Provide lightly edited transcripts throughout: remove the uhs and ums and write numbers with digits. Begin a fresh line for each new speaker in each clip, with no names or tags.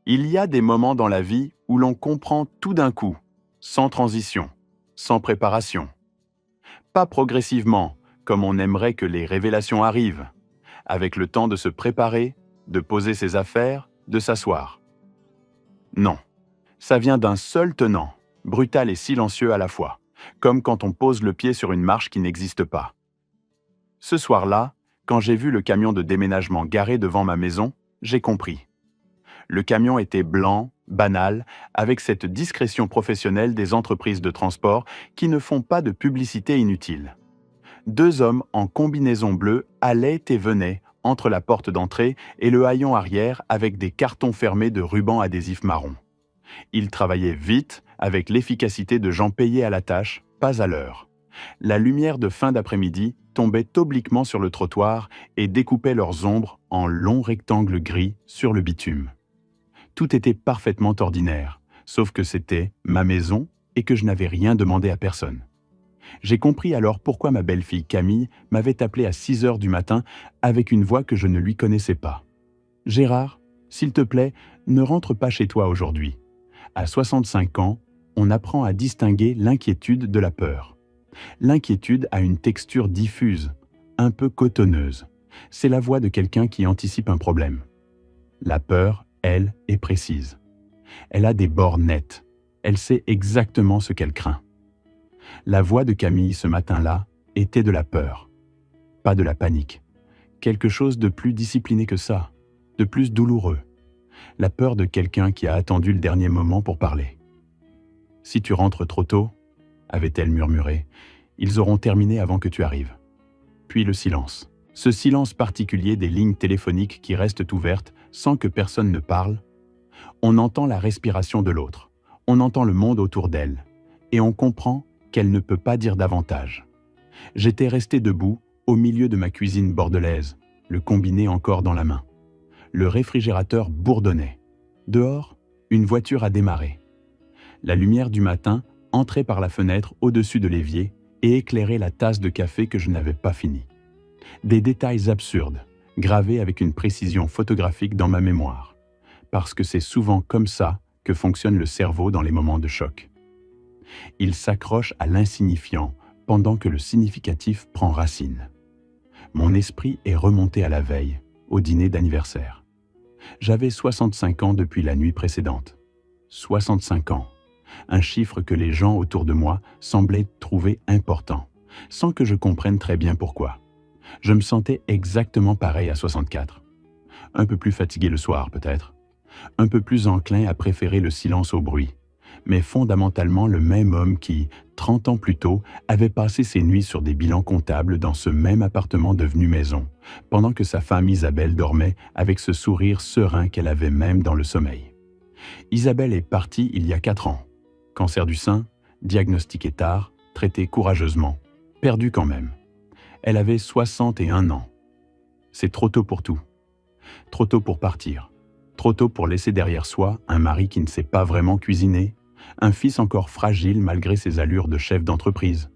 Il y a des moments dans la vie où l'on comprend tout d'un coup, sans transition, sans préparation. Pas progressivement, comme on aimerait que les révélations arrivent, avec le temps de se préparer, de poser ses affaires, de s'asseoir. Non, ça vient d'un seul tenant, brutal et silencieux à la fois, comme quand on pose le pied sur une marche qui n'existe pas. Ce soir-là, quand j'ai vu le camion de déménagement garé devant ma maison, j'ai compris. Le camion était blanc, banal, avec cette discrétion professionnelle des entreprises de transport qui ne font pas de publicité inutile. Deux hommes en combinaison bleue allaient et venaient entre la porte d'entrée et le haillon arrière avec des cartons fermés de rubans adhésifs marron. Ils travaillaient vite, avec l'efficacité de gens payés à la tâche, pas à l'heure. La lumière de fin d'après-midi tombait obliquement sur le trottoir et découpait leurs ombres en longs rectangles gris sur le bitume. Tout était parfaitement ordinaire, sauf que c'était ma maison et que je n'avais rien demandé à personne. J'ai compris alors pourquoi ma belle-fille Camille m'avait appelé à 6 heures du matin avec une voix que je ne lui connaissais pas. « Gérard, s'il te plaît, ne rentre pas chez toi aujourd'hui. À 65 ans, on apprend à distinguer l'inquiétude de la peur. L'inquiétude a une texture diffuse, un peu cotonneuse. C'est la voix de quelqu'un qui anticipe un problème. La peur, elle, est précise. Elle a des bords nets. Elle sait exactement ce qu'elle craint. La voix de Camille ce matin-là était de la peur, pas de la panique. Quelque chose de plus discipliné que ça, de plus douloureux. La peur de quelqu'un qui a attendu le dernier moment pour parler. « Si tu rentres trop tôt, » avait-elle murmuré, « ils auront terminé avant que tu arrives. » Puis le silence. Ce silence particulier des lignes téléphoniques qui restent ouvertes sans que personne ne parle. On entend la respiration de l'autre, on entend le monde autour d'elle, et on comprend qu'elle ne peut pas dire davantage. J'étais resté debout au milieu de ma cuisine bordelaise, le combiné encore dans la main. Le réfrigérateur bourdonnait. Dehors, une voiture a démarré. La lumière du matin entrait par la fenêtre au-dessus de l'évier et éclairait la tasse de café que je n'avais pas finie. Des détails absurdes, gravés avec une précision photographique dans ma mémoire, parce que c'est souvent comme ça que fonctionne le cerveau dans les moments de choc. Il s'accroche à l'insignifiant pendant que le significatif prend racine. Mon esprit est remonté à la veille, au dîner d'anniversaire. J'avais 65 ans depuis la nuit précédente. 65 ans, un chiffre que les gens autour de moi semblaient trouver important, sans que je comprenne très bien pourquoi. Je me sentais exactement pareil à 64. Un peu plus fatigué le soir peut-être, un peu plus enclin à préférer le silence au bruit, mais fondamentalement le même homme qui, 30 ans plus tôt, avait passé ses nuits sur des bilans comptables dans ce même appartement devenu maison, pendant que sa femme Isabelle dormait avec ce sourire serein qu'elle avait même dans le sommeil. Isabelle est partie il y a 4 ans. Cancer du sein, diagnostiqué tard, traité courageusement, perdu quand même. Elle avait 61 ans. C'est trop tôt pour tout. Trop tôt pour partir. Trop tôt pour laisser derrière soi un mari qui ne sait pas vraiment cuisiner, un fils encore fragile malgré ses allures de chef d'entreprise,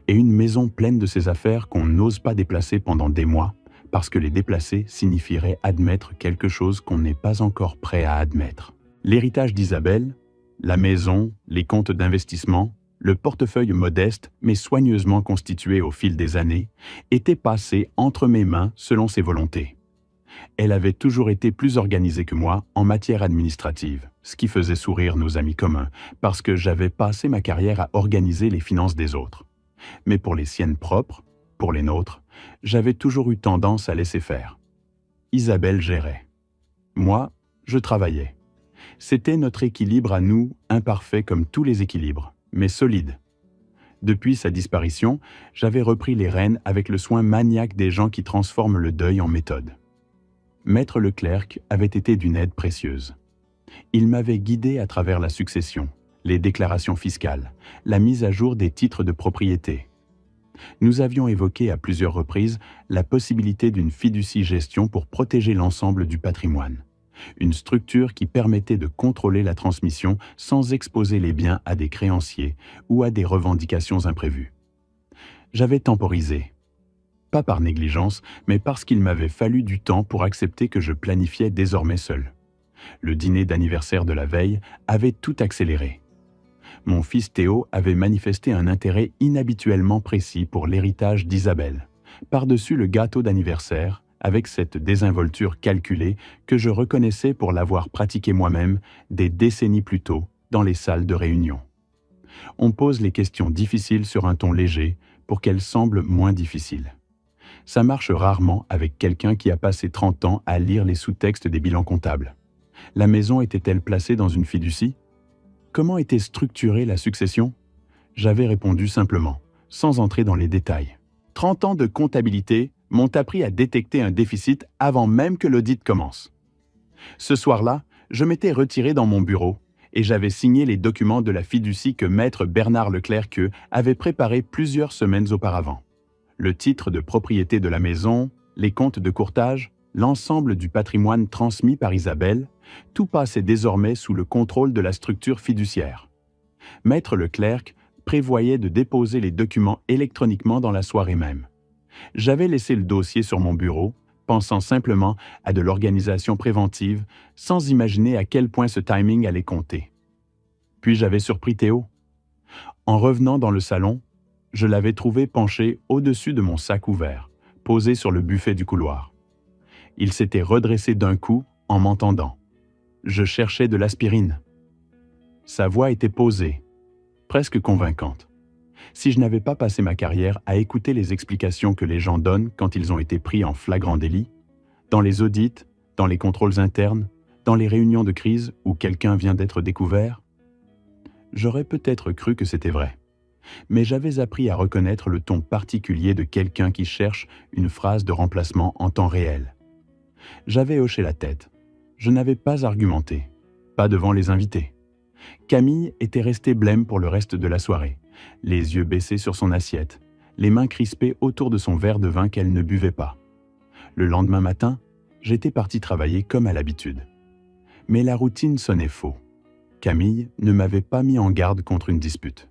et une maison pleine de ses affaires qu'on n'ose pas déplacer pendant des mois, parce que les déplacer signifierait admettre quelque chose qu'on n'est pas encore prêt à admettre. L'héritage d'Isabelle, la maison, les comptes d'investissement, le portefeuille modeste mais soigneusement constitué au fil des années, était passé entre mes mains selon ses volontés. Elle avait toujours été plus organisée que moi en matière administrative, ce qui faisait sourire nos amis communs, parce que j'avais passé ma carrière à organiser les finances des autres. Mais pour les siennes propres, pour les nôtres, j'avais toujours eu tendance à laisser faire. Isabelle gérait. Moi, je travaillais. C'était notre équilibre à nous, imparfait comme tous les équilibres, mais solide. Depuis sa disparition, j'avais repris les rênes avec le soin maniaque des gens qui transforment le deuil en méthode. Maître Leclerc avait été d'une aide précieuse. Il m'avait guidé à travers la succession, les déclarations fiscales, la mise à jour des titres de propriété. Nous avions évoqué à plusieurs reprises la possibilité d'une fiducie-gestion pour protéger l'ensemble du patrimoine, une structure qui permettait de contrôler la transmission sans exposer les biens à des créanciers ou à des revendications imprévues. J'avais temporisé. Pas par négligence, mais parce qu'il m'avait fallu du temps pour accepter que je planifiais désormais seul. Le dîner d'anniversaire de la veille avait tout accéléré. Mon fils Théo avait manifesté un intérêt inhabituellement précis pour l'héritage d'Isabelle, par-dessus le gâteau d'anniversaire, avec cette désinvolture calculée que je reconnaissais pour l'avoir pratiquée moi-même des décennies plus tôt dans les salles de réunion. On pose les questions difficiles sur un ton léger pour qu'elles semblent moins difficiles. Ça marche rarement avec quelqu'un qui a passé 30 ans à lire les sous-textes des bilans comptables. La maison était-elle placée dans une fiducie? Comment était structurée la succession? J'avais répondu simplement, sans entrer dans les détails. 30 ans de comptabilité m'ont appris à détecter un déficit avant même que l'audit commence. Ce soir-là, je m'étais retiré dans mon bureau et j'avais signé les documents de la fiducie que maître Bernard Leclercq avait préparé plusieurs semaines auparavant. Le titre de propriété de la maison, les comptes de courtage, l'ensemble du patrimoine transmis par Isabelle, tout passait désormais sous le contrôle de la structure fiduciaire. Maître Leclercq prévoyait de déposer les documents électroniquement dans la soirée même. J'avais laissé le dossier sur mon bureau, pensant simplement à de l'organisation préventive, sans imaginer à quel point ce timing allait compter. Puis j'avais surpris Théo. En revenant dans le salon, je l'avais trouvé penché au-dessus de mon sac ouvert, posé sur le buffet du couloir. Il s'était redressé d'un coup en m'entendant. Je cherchais de l'aspirine. Sa voix était posée, presque convaincante. Si je n'avais pas passé ma carrière à écouter les explications que les gens donnent quand ils ont été pris en flagrant délit, dans les audits, dans les contrôles internes, dans les réunions de crise où quelqu'un vient d'être découvert, j'aurais peut-être cru que c'était vrai. Mais j'avais appris à reconnaître le ton particulier de quelqu'un qui cherche une phrase de remplacement en temps réel. J'avais hoché la tête. Je n'avais pas argumenté, pas devant les invités. Camille était restée blême pour le reste de la soirée, les yeux baissés sur son assiette, les mains crispées autour de son verre de vin qu'elle ne buvait pas. Le lendemain matin, j'étais parti travailler comme à l'habitude. Mais la routine sonnait faux. Camille ne m'avait pas mis en garde contre une dispute.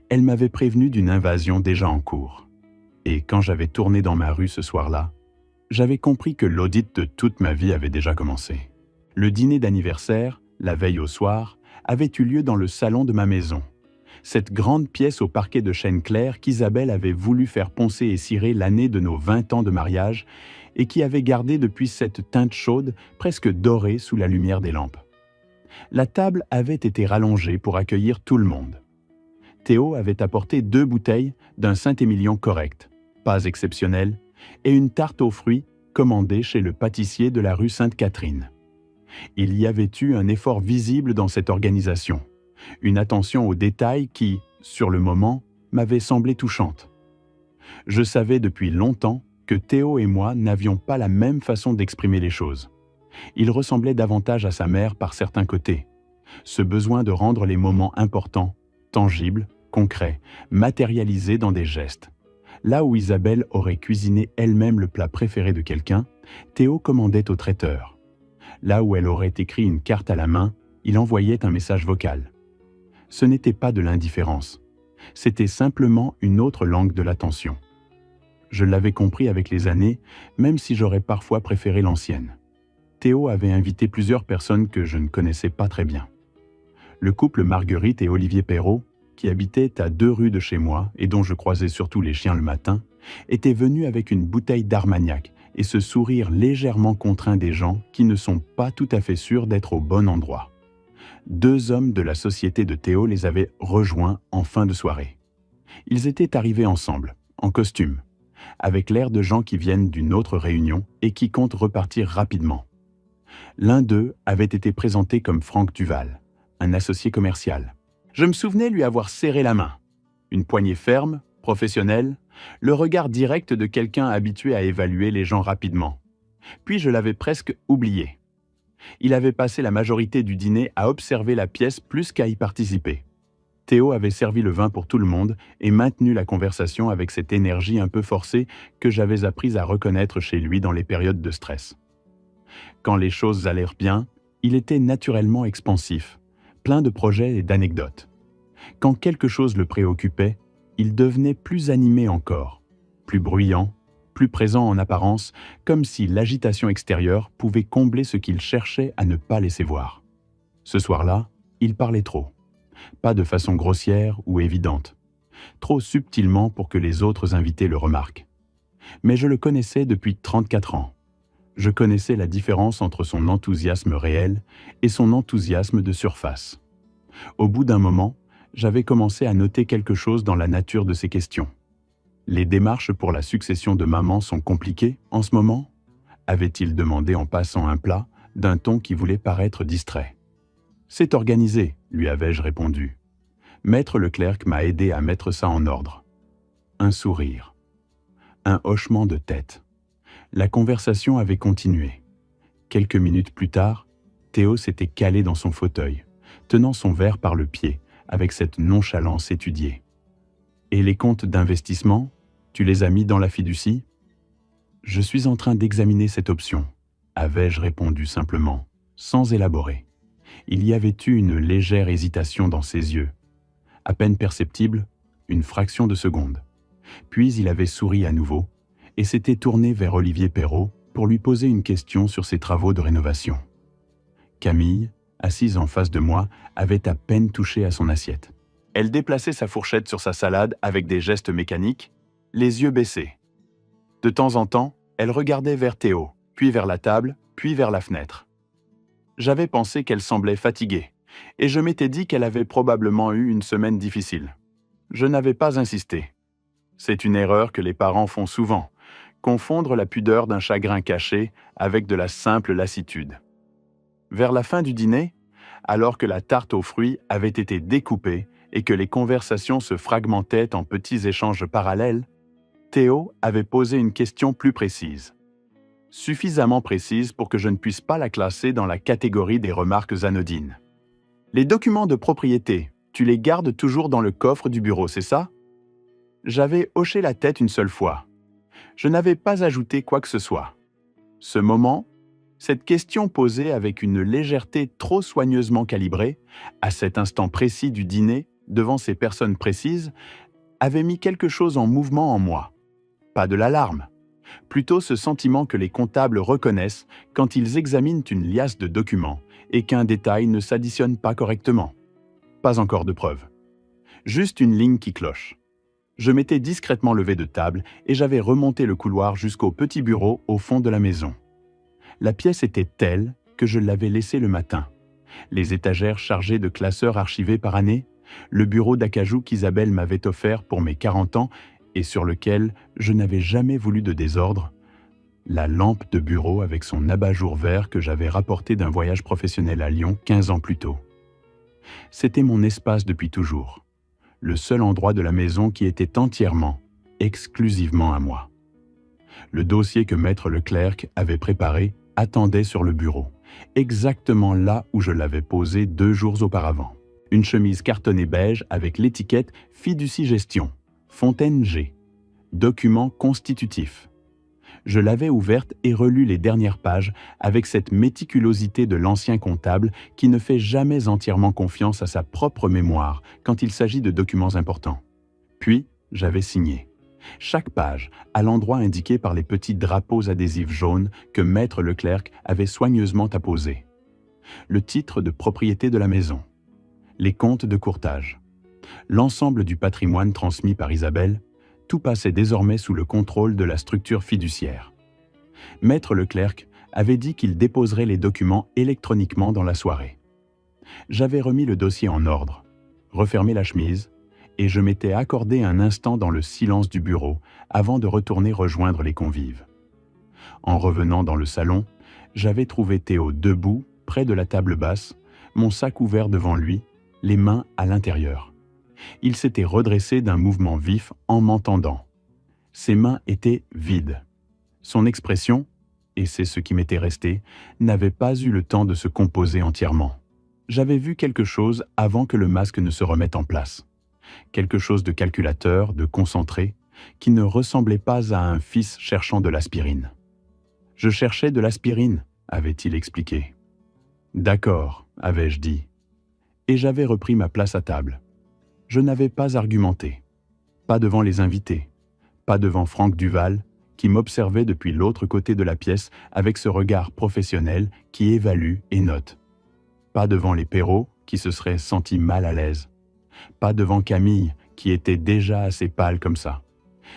Elle m'avait prévenu d'une invasion déjà en cours. Et quand j'avais tourné dans ma rue ce soir-là, j'avais compris que l'audit de toute ma vie avait déjà commencé. Le dîner d'anniversaire, la veille au soir, avait eu lieu dans le salon de ma maison. Cette grande pièce au parquet de chêne clair qu'Isabelle avait voulu faire poncer et cirer l'année de nos 20 ans de mariage et qui avait gardé depuis cette teinte chaude, presque dorée sous la lumière des lampes. La table avait été rallongée pour accueillir tout le monde. Théo avait apporté 2 bouteilles d'un Saint-Émilion correct, pas exceptionnel, et une tarte aux fruits commandée chez le pâtissier de la rue Sainte-Catherine. Il y avait eu un effort visible dans cette organisation, une attention aux détails qui, sur le moment, m'avait semblé touchante. Je savais depuis longtemps que Théo et moi n'avions pas la même façon d'exprimer les choses. Il ressemblait davantage à sa mère par certains côtés. Ce besoin de rendre les moments importants, tangibles, concrets, matérialisés dans des gestes. Là où Isabelle aurait cuisiné elle-même le plat préféré de quelqu'un, Théo commandait au traiteur. Là où elle aurait écrit une carte à la main, il envoyait un message vocal. Ce n'était pas de l'indifférence. C'était simplement une autre langue de l'attention. Je l'avais compris avec les années, même si j'aurais parfois préféré l'ancienne. Théo avait invité plusieurs personnes que je ne connaissais pas très bien. Le couple Marguerite et Olivier Perrault, qui habitait à 2 rues de chez moi et dont je croisais surtout les chiens le matin, était venu avec une bouteille d'Armagnac et ce sourire légèrement contraint des gens qui ne sont pas tout à fait sûrs d'être au bon endroit. 2 hommes de la société de Théo les avaient rejoints en fin de soirée. Ils étaient arrivés ensemble, en costume, avec l'air de gens qui viennent d'une autre réunion et qui comptent repartir rapidement. L'un d'eux avait été présenté comme Franck Duval, un associé commercial. Je me souvenais lui avoir serré la main. Une poignée ferme, professionnelle, le regard direct de quelqu'un habitué à évaluer les gens rapidement. Puis je l'avais presque oublié. Il avait passé la majorité du dîner à observer la pièce plus qu'à y participer. Théo avait servi le vin pour tout le monde et maintenu la conversation avec cette énergie un peu forcée que j'avais appris à reconnaître chez lui dans les périodes de stress. Quand les choses allèrent bien, il était naturellement expansif, plein de projets et d'anecdotes. Quand quelque chose le préoccupait, il devenait plus animé encore, plus bruyant, plus présent en apparence, comme si l'agitation extérieure pouvait combler ce qu'il cherchait à ne pas laisser voir. Ce soir-là, il parlait trop. Pas de façon grossière ou évidente. Trop subtilement pour que les autres invités le remarquent. Mais je le connaissais depuis 34 ans. Je connaissais la différence entre son enthousiasme réel et son enthousiasme de surface. Au bout d'un moment, j'avais commencé à noter quelque chose dans la nature de ses questions. Les démarches pour la succession de maman sont compliquées en ce moment ? Avait-il demandé en passant un plat, d'un ton qui voulait paraître distrait. C'est organisé, lui avais-je répondu. Maître Leclerc m'a aidé à mettre ça en ordre. Un sourire. Un hochement de tête. La conversation avait continué. Quelques minutes plus tard, Théo s'était calé dans son fauteuil, tenant son verre par le pied, avec cette nonchalance étudiée. « Et les comptes d'investissement, tu les as mis dans la fiducie ?»« Je suis en train d'examiner cette option, » avais-je répondu simplement, sans élaborer. Il y avait eu une légère hésitation dans ses yeux. À peine perceptible, une fraction de seconde. Puis il avait souri à nouveau et s'était tourné vers Olivier Perrault pour lui poser une question sur ses travaux de rénovation. Camille, assise en face de moi, avait à peine touché à son assiette. Elle déplaçait sa fourchette sur sa salade avec des gestes mécaniques, les yeux baissés. De temps en temps, elle regardait vers Théo, puis vers la table, puis vers la fenêtre. J'avais pensé qu'elle semblait fatiguée, et je m'étais dit qu'elle avait probablement eu une semaine difficile. Je n'avais pas insisté. C'est une erreur que les parents font souvent, confondre la pudeur d'un chagrin caché avec de la simple lassitude. Vers la fin du dîner, alors que la tarte aux fruits avait été découpée et que les conversations se fragmentaient en petits échanges parallèles, Théo avait posé une question plus précise. Suffisamment précise pour que je ne puisse pas la classer dans la catégorie des remarques anodines. « Les documents de propriété, tu les gardes toujours dans le coffre du bureau, c'est ça ?» J'avais hoché la tête une seule fois. Je n'avais pas ajouté quoi que ce soit. Ce moment, cette question posée avec une légèreté trop soigneusement calibrée, à cet instant précis du dîner, devant ces personnes précises, avait mis quelque chose en mouvement en moi. Pas de l'alarme. Plutôt ce sentiment que les comptables reconnaissent quand ils examinent une liasse de documents et qu'un détail ne s'additionne pas correctement. Pas encore de preuve. Juste une ligne qui cloche. Je m'étais discrètement levé de table et j'avais remonté le couloir jusqu'au petit bureau au fond de la maison. La pièce était telle que je l'avais laissée le matin. Les étagères chargées de classeurs archivés par année, le bureau d'acajou qu'Isabelle m'avait offert pour mes 40 ans et sur lequel je n'avais jamais voulu de désordre, la lampe de bureau avec son abat-jour vert que j'avais rapporté d'un voyage professionnel à Lyon 15 ans plus tôt. C'était mon espace depuis toujours, le seul endroit de la maison qui était entièrement, exclusivement à moi. Le dossier que Maître Leclerc avait préparé attendait sur le bureau, exactement là où je l'avais posé 2 jours auparavant. Une chemise cartonnée beige avec l'étiquette « Fiducie Gestion ». Fontaine G. Document constitutif. Je l'avais ouverte et relu les dernières pages avec cette méticulosité de l'ancien comptable qui ne fait jamais entièrement confiance à sa propre mémoire quand il s'agit de documents importants. Puis, j'avais signé. Chaque page à l'endroit indiqué par les petits drapeaux adhésifs jaunes que Maître Leclerc avait soigneusement apposés. Le titre de propriété de la maison. Les comptes de courtage. L'ensemble du patrimoine transmis par Isabelle, tout passait désormais sous le contrôle de la structure fiduciaire. Maître Leclerc avait dit qu'il déposerait les documents électroniquement dans la soirée. J'avais remis le dossier en ordre, refermé la chemise, et je m'étais accordé un instant dans le silence du bureau avant de retourner rejoindre les convives. En revenant dans le salon, j'avais trouvé Théo debout, près de la table basse, mon sac ouvert devant lui, les mains à l'intérieur. Il s'était redressé d'un mouvement vif en m'entendant. Ses mains étaient vides. Son expression, et c'est ce qui m'était resté, n'avait pas eu le temps de se composer entièrement. J'avais vu quelque chose avant que le masque ne se remette en place. Quelque chose de calculateur, de concentré, qui ne ressemblait pas à un fils cherchant de l'aspirine. « Je cherchais de l'aspirine », avait-il expliqué. « D'accord », avais-je dit. Et j'avais repris ma place à table. Je n'avais pas argumenté. Pas devant les invités. Pas devant Franck Duval, qui m'observait depuis l'autre côté de la pièce avec ce regard professionnel qui évalue et note. Pas devant les Perrault, qui se seraient sentis mal à l'aise. Pas devant Camille, qui était déjà assez pâle comme ça.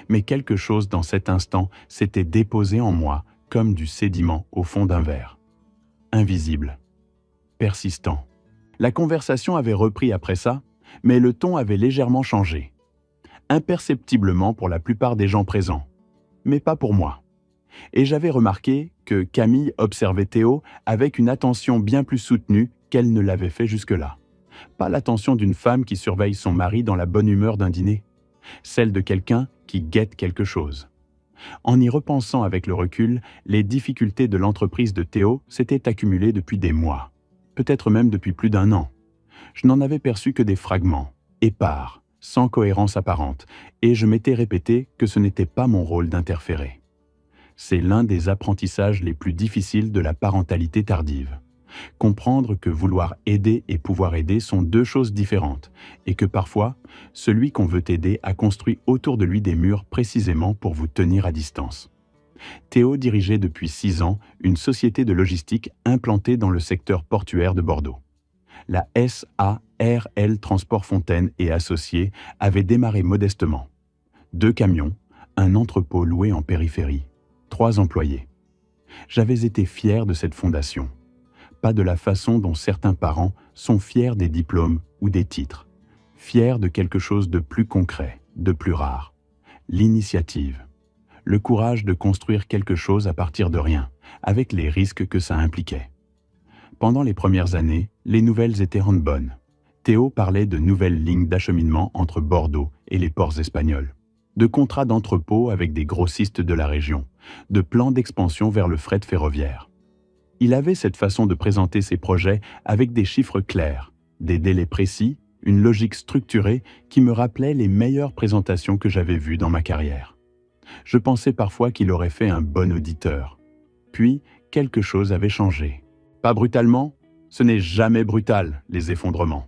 Mais quelque chose dans cet instant s'était déposé en moi comme du sédiment au fond d'un verre. Invisible. Persistant. La conversation avait repris après ça, mais le ton avait légèrement changé. Imperceptiblement pour la plupart des gens présents, mais pas pour moi. Et j'avais remarqué que Camille observait Théo avec une attention bien plus soutenue qu'elle ne l'avait fait jusque-là. Pas l'attention d'une femme qui surveille son mari dans la bonne humeur d'un dîner, celle de quelqu'un qui guette quelque chose. En y repensant avec le recul, les difficultés de l'entreprise de Théo s'étaient accumulées depuis des mois, peut-être même depuis plus d'un an. Je n'en avais perçu que des fragments, épars, sans cohérence apparente, et je m'étais répété que ce n'était pas mon rôle d'interférer. C'est l'un des apprentissages les plus difficiles de la parentalité tardive. Comprendre que vouloir aider et pouvoir aider sont deux choses différentes, et que parfois, celui qu'on veut aider a construit autour de lui des murs précisément pour vous tenir à distance. Théo dirigeait depuis 6 ans une société de logistique implantée dans le secteur portuaire de Bordeaux. La SARL Transport Fontaine et Associés avait démarré modestement. 2 camions, un entrepôt loué en périphérie, 3 employés. J'avais été fier de cette fondation. Pas de la façon dont certains parents sont fiers des diplômes ou des titres. Fiers de quelque chose de plus concret, de plus rare. L'initiative. Le courage de construire quelque chose à partir de rien, avec les risques que ça impliquait. Pendant les premières années, les nouvelles étaient bonnes. Théo parlait de nouvelles lignes d'acheminement entre Bordeaux et les ports espagnols, de contrats d'entrepôt avec des grossistes de la région, de plans d'expansion vers le fret ferroviaire. Il avait cette façon de présenter ses projets avec des chiffres clairs, des délais précis, une logique structurée qui me rappelait les meilleures présentations que j'avais vues dans ma carrière. Je pensais parfois qu'il aurait fait un bon auditeur. Puis, quelque chose avait changé. Pas brutalement, ce n'est jamais brutal, les effondrements.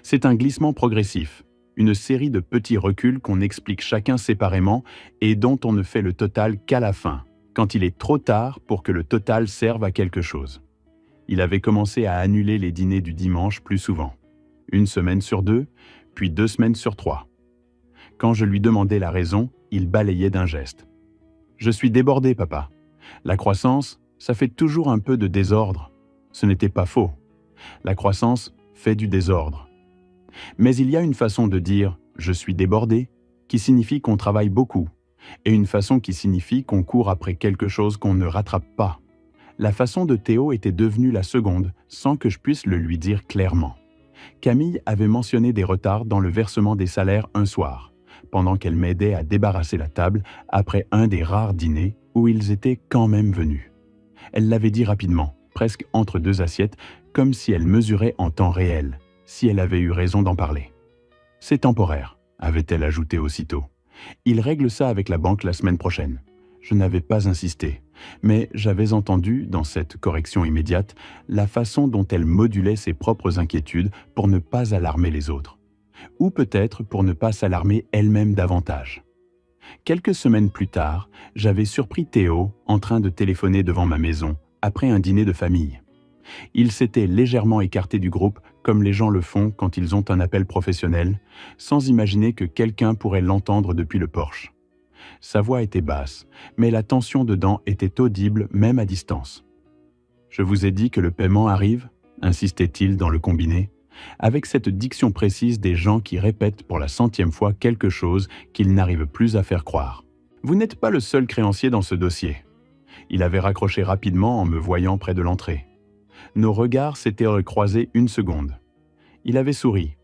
C'est un glissement progressif, une série de petits reculs qu'on explique chacun séparément et dont on ne fait le total qu'à la fin, quand il est trop tard pour que le total serve à quelque chose. Il avait commencé à annuler les dîners du dimanche plus souvent. 1 semaine sur 2, puis 2 semaines sur 3. Quand je lui demandais la raison, il balayait d'un geste. « Je suis débordé, papa. La croissance, ça fait toujours un peu de désordre. » Ce n'était pas faux. La croissance fait du désordre. Mais il y a une façon de dire « je suis débordé » qui signifie qu'on travaille beaucoup, et une façon qui signifie qu'on court après quelque chose qu'on ne rattrape pas. La façon de Théo était devenue la seconde, sans que je puisse le lui dire clairement. Camille avait mentionné des retards dans le versement des salaires un soir, pendant qu'elle m'aidait à débarrasser la table après un des rares dîners où ils étaient quand même venus. Elle l'avait dit rapidement, presque entre 2 assiettes, comme si elle mesurait en temps réel, si elle avait eu raison d'en parler. « C'est temporaire », avait-elle ajouté aussitôt. « Il règle ça avec la banque la semaine prochaine. » Je n'avais pas insisté, mais j'avais entendu, dans cette correction immédiate, la façon dont elle modulait ses propres inquiétudes pour ne pas alarmer les autres. Ou peut-être pour ne pas s'alarmer elle-même davantage. Quelques semaines plus tard, j'avais surpris Théo en train de téléphoner devant ma maison, après un dîner de famille. Il s'était légèrement écarté du groupe, comme les gens le font quand ils ont un appel professionnel, sans imaginer que quelqu'un pourrait l'entendre depuis le porche. Sa voix était basse, mais la tension dedans était audible même à distance. « Je vous ai dit que le paiement arrive ?» insistait-il dans le combiné, avec cette diction précise des gens qui répètent pour la 100e fois quelque chose qu'ils n'arrivent plus à faire croire. « Vous n'êtes pas le seul créancier dans ce dossier. » Il avait raccroché rapidement en me voyant près de l'entrée. Nos regards s'étaient recroisés 1 seconde. Il avait souri,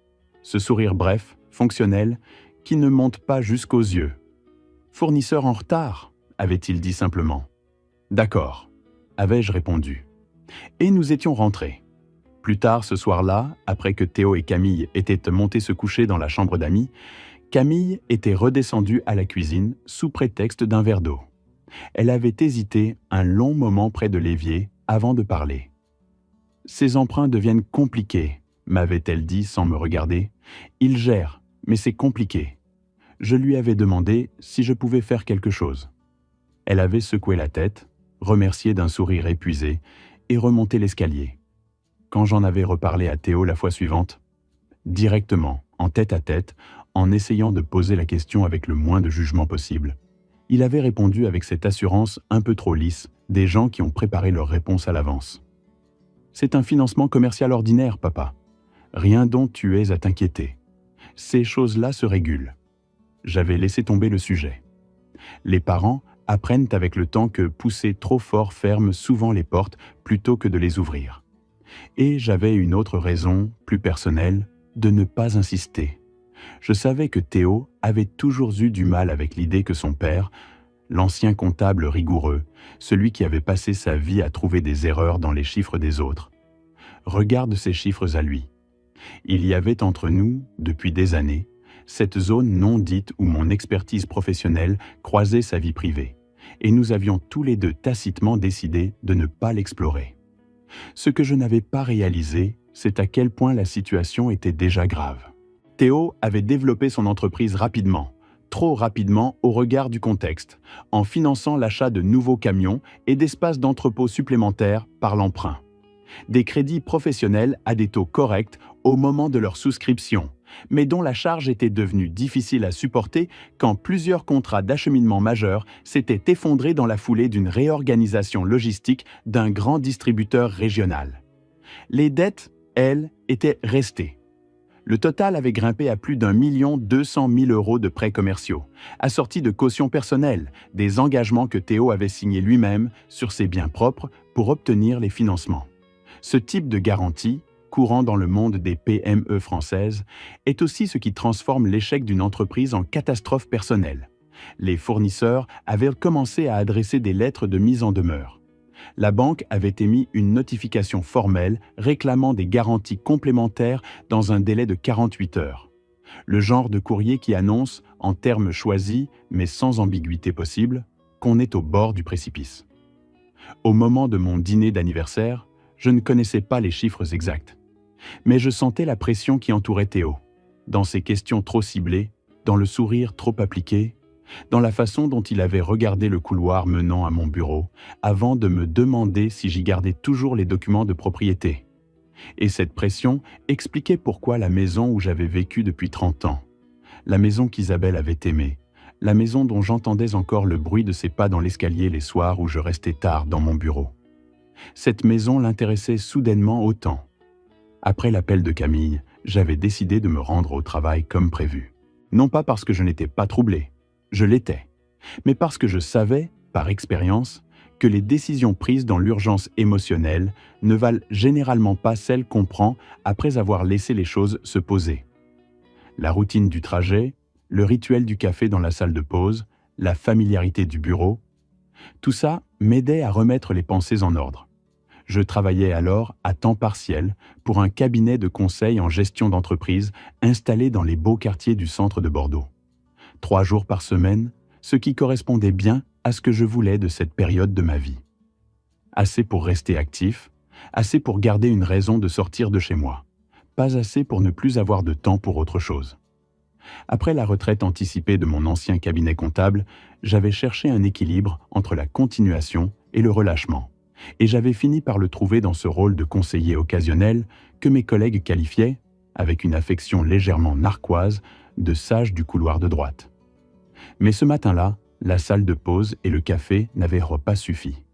ce sourire bref, fonctionnel, qui ne monte pas jusqu'aux yeux. « Fournisseur en retard ?» avait-il dit simplement. « D'accord », avais-je répondu. Et nous étions rentrés. Plus tard ce soir-là, après que Théo et Camille étaient montés se coucher dans la chambre d'amis, Camille était redescendue à la cuisine sous prétexte d'un verre d'eau. Elle avait hésité un long moment près de l'évier avant de parler. « Ces emprunts deviennent compliqués », m'avait-elle dit sans me regarder. « Ils gèrent, mais c'est compliqué. » Je lui avais demandé si je pouvais faire quelque chose. Elle avait secoué la tête, remercié d'un sourire épuisé, et remonté l'escalier. Quand j'en avais reparlé à Théo la fois suivante, directement, en tête-à-tête, en essayant de poser la question avec le moins de jugement possible, il avait répondu avec cette assurance un peu trop lisse des gens qui ont préparé leur réponse à l'avance. C'est un financement commercial ordinaire, papa. Rien dont tu aies à t'inquiéter. Ces choses-là se régulent. J'avais laissé tomber le sujet. Les parents apprennent avec le temps que pousser trop fort ferme souvent les portes plutôt que de les ouvrir. Et j'avais une autre raison, plus personnelle, de ne pas insister. Je savais que Théo avait toujours eu du mal avec l'idée que son père, l'ancien comptable rigoureux, celui qui avait passé sa vie à trouver des erreurs dans les chiffres des autres, regarde ces chiffres à lui. Il y avait entre nous, depuis des années, cette zone non dite où mon expertise professionnelle croisait sa vie privée, et nous avions tous les deux tacitement décidé de ne pas l'explorer. Ce que je n'avais pas réalisé, c'est à quel point la situation était déjà grave. Théo avait développé son entreprise rapidement, trop rapidement au regard du contexte, en finançant l'achat de nouveaux camions et d'espaces d'entrepôt supplémentaires par l'emprunt. Des crédits professionnels à des taux corrects au moment de leur souscription, mais dont la charge était devenue difficile à supporter quand plusieurs contrats d'acheminement majeurs s'étaient effondrés dans la foulée d'une réorganisation logistique d'un grand distributeur régional. Les dettes, elles, étaient restées. Le total avait grimpé à plus d'1 200 000 € de prêts commerciaux, assortis de cautions personnelles, des engagements que Théo avait signés lui-même sur ses biens propres pour obtenir les financements. Ce type de garantie, courant dans le monde des PME françaises, est aussi ce qui transforme l'échec d'une entreprise en catastrophe personnelle. Les fournisseurs avaient commencé à adresser des lettres de mise en demeure. La banque avait émis une notification formelle réclamant des garanties complémentaires dans un délai de 48 heures. Le genre de courrier qui annonce, en termes choisis, mais sans ambiguïté possible, qu'on est au bord du précipice. Au moment de mon dîner d'anniversaire, je ne connaissais pas les chiffres exacts. Mais je sentais la pression qui entourait Théo, dans ses questions trop ciblées, dans le sourire trop appliqué, dans la façon dont il avait regardé le couloir menant à mon bureau, avant de me demander si j'y gardais toujours les documents de propriété. Et cette pression expliquait pourquoi la maison où j'avais vécu depuis 30 ans, la maison qu'Isabelle avait aimée, la maison dont j'entendais encore le bruit de ses pas dans l'escalier les soirs où je restais tard dans mon bureau. Cette maison l'intéressait soudainement autant. Après l'appel de Camille, j'avais décidé de me rendre au travail comme prévu. Non pas parce que je n'étais pas troublé, je l'étais, mais parce que je savais, par expérience, que les décisions prises dans l'urgence émotionnelle ne valent généralement pas celles qu'on prend après avoir laissé les choses se poser. La routine du trajet, le rituel du café dans la salle de pause, la familiarité du bureau, tout ça m'aidait à remettre les pensées en ordre. Je travaillais alors à temps partiel pour un cabinet de conseil en gestion d'entreprise installé dans les beaux quartiers du centre de Bordeaux. 3 jours par semaine, ce qui correspondait bien à ce que je voulais de cette période de ma vie. Assez pour rester actif, assez pour garder une raison de sortir de chez moi, pas assez pour ne plus avoir de temps pour autre chose. Après la retraite anticipée de mon ancien cabinet comptable, j'avais cherché un équilibre entre la continuation et le relâchement, et j'avais fini par le trouver dans ce rôle de conseiller occasionnel que mes collègues qualifiaient, avec une affection légèrement narquoise, de sage du couloir de droite. Mais ce matin-là, la salle de pause et le café n'avaient pas suffi.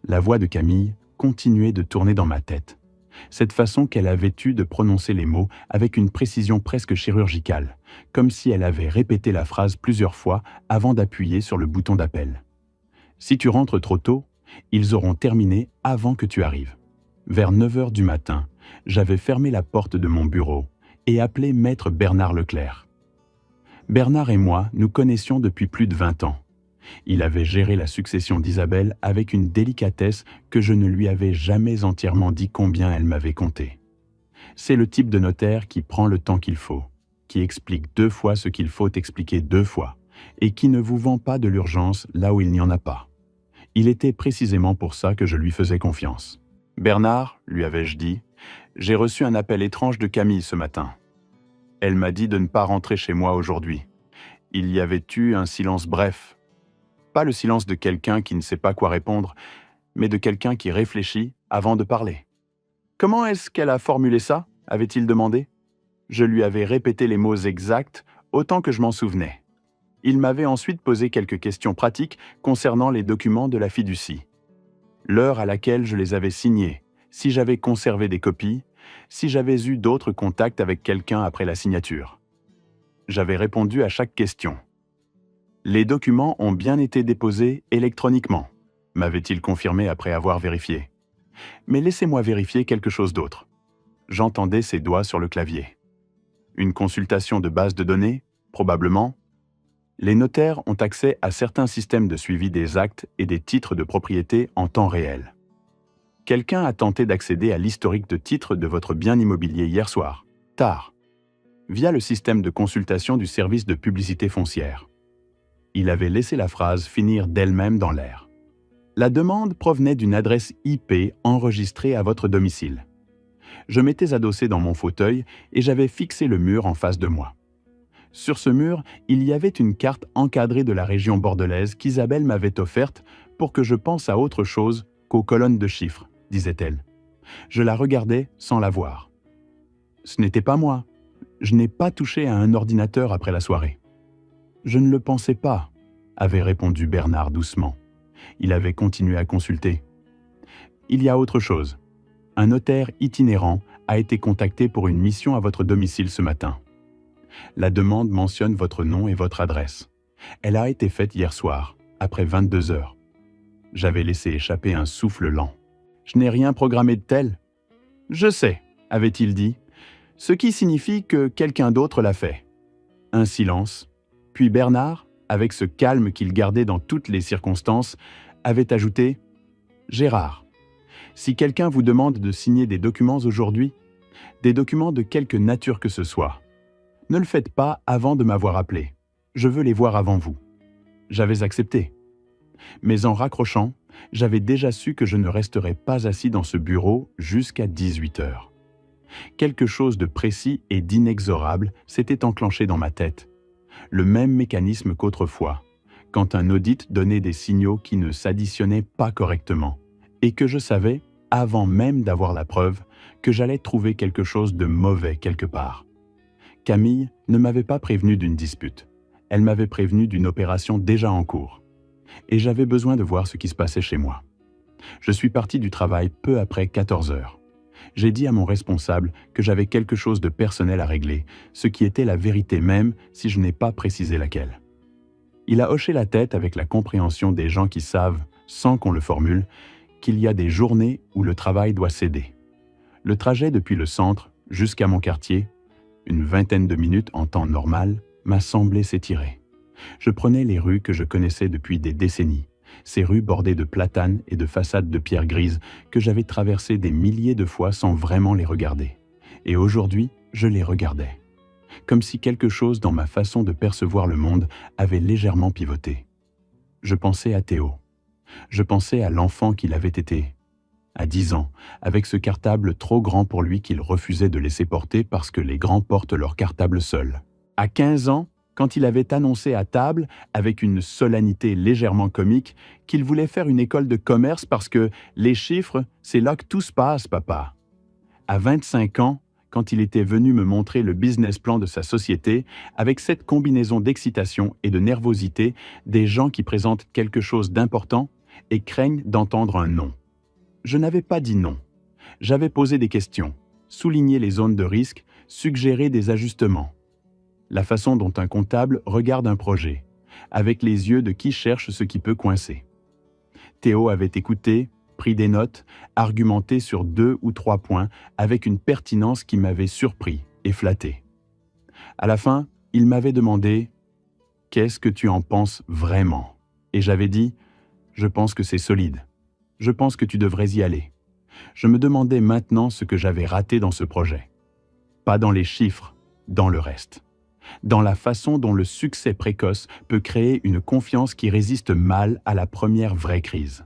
La voix de Camille continuait de tourner dans ma tête. Cette façon qu'elle avait eue de prononcer les mots avec une précision presque chirurgicale, comme si elle avait répété la phrase plusieurs fois avant d'appuyer sur le bouton d'appel. « Si tu rentres trop tôt, ils auront terminé avant que tu arrives. » Vers 9 heures du matin, j'avais fermé la porte de mon bureau et appelé maître Bernard Leclerc. Bernard et moi nous connaissions depuis plus de 20 ans. Il avait géré la succession d'Isabelle avec une délicatesse que je ne lui avais jamais entièrement dit combien elle m'avait compté. C'est le type de notaire qui prend le temps qu'il faut, qui explique 2 fois ce qu'il faut expliquer 2 fois, et qui ne vous vend pas de l'urgence là où il n'y en a pas. Il était précisément pour ça que je lui faisais confiance. « Bernard, lui avais-je dit, j'ai reçu un appel étrange de Camille ce matin. Elle m'a dit de ne pas rentrer chez moi aujourd'hui. Il y avait eu un silence bref. Pas le silence de quelqu'un qui ne sait pas quoi répondre, mais de quelqu'un qui réfléchit avant de parler. Comment est-ce qu'elle a formulé ça ? Avait-il demandé. Je lui avais répété les mots exacts autant que je m'en souvenais. Il m'avait ensuite posé quelques questions pratiques concernant les documents de la fiducie. L'heure à laquelle je les avais signés, si j'avais conservé des copies, si j'avais eu d'autres contacts avec quelqu'un après la signature. J'avais répondu à chaque question. Les documents ont bien été déposés électroniquement, m'avait-il confirmé après avoir vérifié. Mais laissez-moi vérifier quelque chose d'autre. J'entendais ses doigts sur le clavier. Une consultation de base de données, probablement. Les notaires ont accès à certains systèmes de suivi des actes et des titres de propriété en temps réel. Quelqu'un a tenté d'accéder à l'historique de titres de votre bien immobilier hier soir, tard, via le système de consultation du service de publicité foncière. Il avait laissé la phrase finir d'elle-même dans l'air. La demande provenait d'une adresse IP enregistrée à votre domicile. Je m'étais adossé dans mon fauteuil et j'avais fixé le mur en face de moi. Sur ce mur, il y avait une carte encadrée de la région bordelaise qu'Isabelle m'avait offerte pour que je pense à autre chose qu'aux colonnes de chiffres, disait-elle. Je la regardais sans la voir. Ce n'était pas moi. Je n'ai pas touché à un ordinateur après la soirée. Je ne le pensais pas, avait répondu Bernard doucement. Il avait continué à consulter. Il y a autre chose. Un notaire itinérant a été contacté pour une mission à votre domicile ce matin. La demande mentionne votre nom et votre adresse. Elle a été faite hier soir, après 22 heures. J'avais laissé échapper un souffle lent. Je n'ai rien programmé de tel. Je sais, avait-il dit, ce qui signifie que quelqu'un d'autre l'a fait. Un silence. Puis Bernard, avec ce calme qu'il gardait dans toutes les circonstances, avait ajouté « Gérard, si quelqu'un vous demande de signer des documents aujourd'hui, des documents de quelque nature que ce soit, ne le faites pas avant de m'avoir appelé. Je veux les voir avant vous. » J'avais accepté. Mais en raccrochant, j'avais déjà su que je ne resterais pas assis dans ce bureau jusqu'à 18 heures. Quelque chose de précis et d'inexorable s'était enclenché dans ma tête. Le même mécanisme qu'autrefois, quand un audit donnait des signaux qui ne s'additionnaient pas correctement, et que je savais, avant même d'avoir la preuve, que j'allais trouver quelque chose de mauvais quelque part. Camille ne m'avait pas prévenu d'une dispute. Elle m'avait prévenu d'une opération déjà en cours. Et j'avais besoin de voir ce qui se passait chez moi. Je suis parti du travail peu après 14 heures. J'ai dit à mon responsable que j'avais quelque chose de personnel à régler, ce qui était la vérité même si je n'ai pas précisé laquelle. Il a hoché la tête avec la compréhension des gens qui savent, sans qu'on le formule, qu'il y a des journées où le travail doit céder. Le trajet depuis le centre jusqu'à mon quartier, une vingtaine de minutes en temps normal, m'a semblé s'étirer. Je prenais les rues que je connaissais depuis des décennies, ces rues bordées de platanes et de façades de pierre grise que j'avais traversées des milliers de fois sans vraiment les regarder. Et aujourd'hui, je les regardais. Comme si quelque chose dans ma façon de percevoir le monde avait légèrement pivoté. Je pensais à Théo. Je pensais à l'enfant qu'il avait été. À 10 ans, avec ce cartable trop grand pour lui qu'il refusait de laisser porter parce que les grands portent leur cartable seuls. À 15 ans, quand il avait annoncé à table, avec une solennité légèrement comique, qu'il voulait faire une école de commerce parce que les chiffres, c'est là que tout se passe, papa. À 25 ans, quand il était venu me montrer le business plan de sa société, avec cette combinaison d'excitation et de nervosité des gens qui présentent quelque chose d'important et craignent d'entendre un non. Je n'avais pas dit non. J'avais posé des questions, souligné les zones de risque, suggéré des ajustements. La façon dont un comptable regarde un projet, avec les yeux de qui cherche ce qui peut coincer. Théo avait écouté, pris des notes, argumenté sur 2 ou 3 points avec une pertinence qui m'avait surpris et flatté. À la fin, il m'avait demandé « Qu'est-ce que tu en penses vraiment ?» Et j'avais dit « Je pense que c'est solide. Je pense que tu devrais y aller. » Je me demandais maintenant ce que j'avais raté dans ce projet. Pas dans les chiffres, dans le reste. Dans la façon dont le succès précoce peut créer une confiance qui résiste mal à la première vraie crise.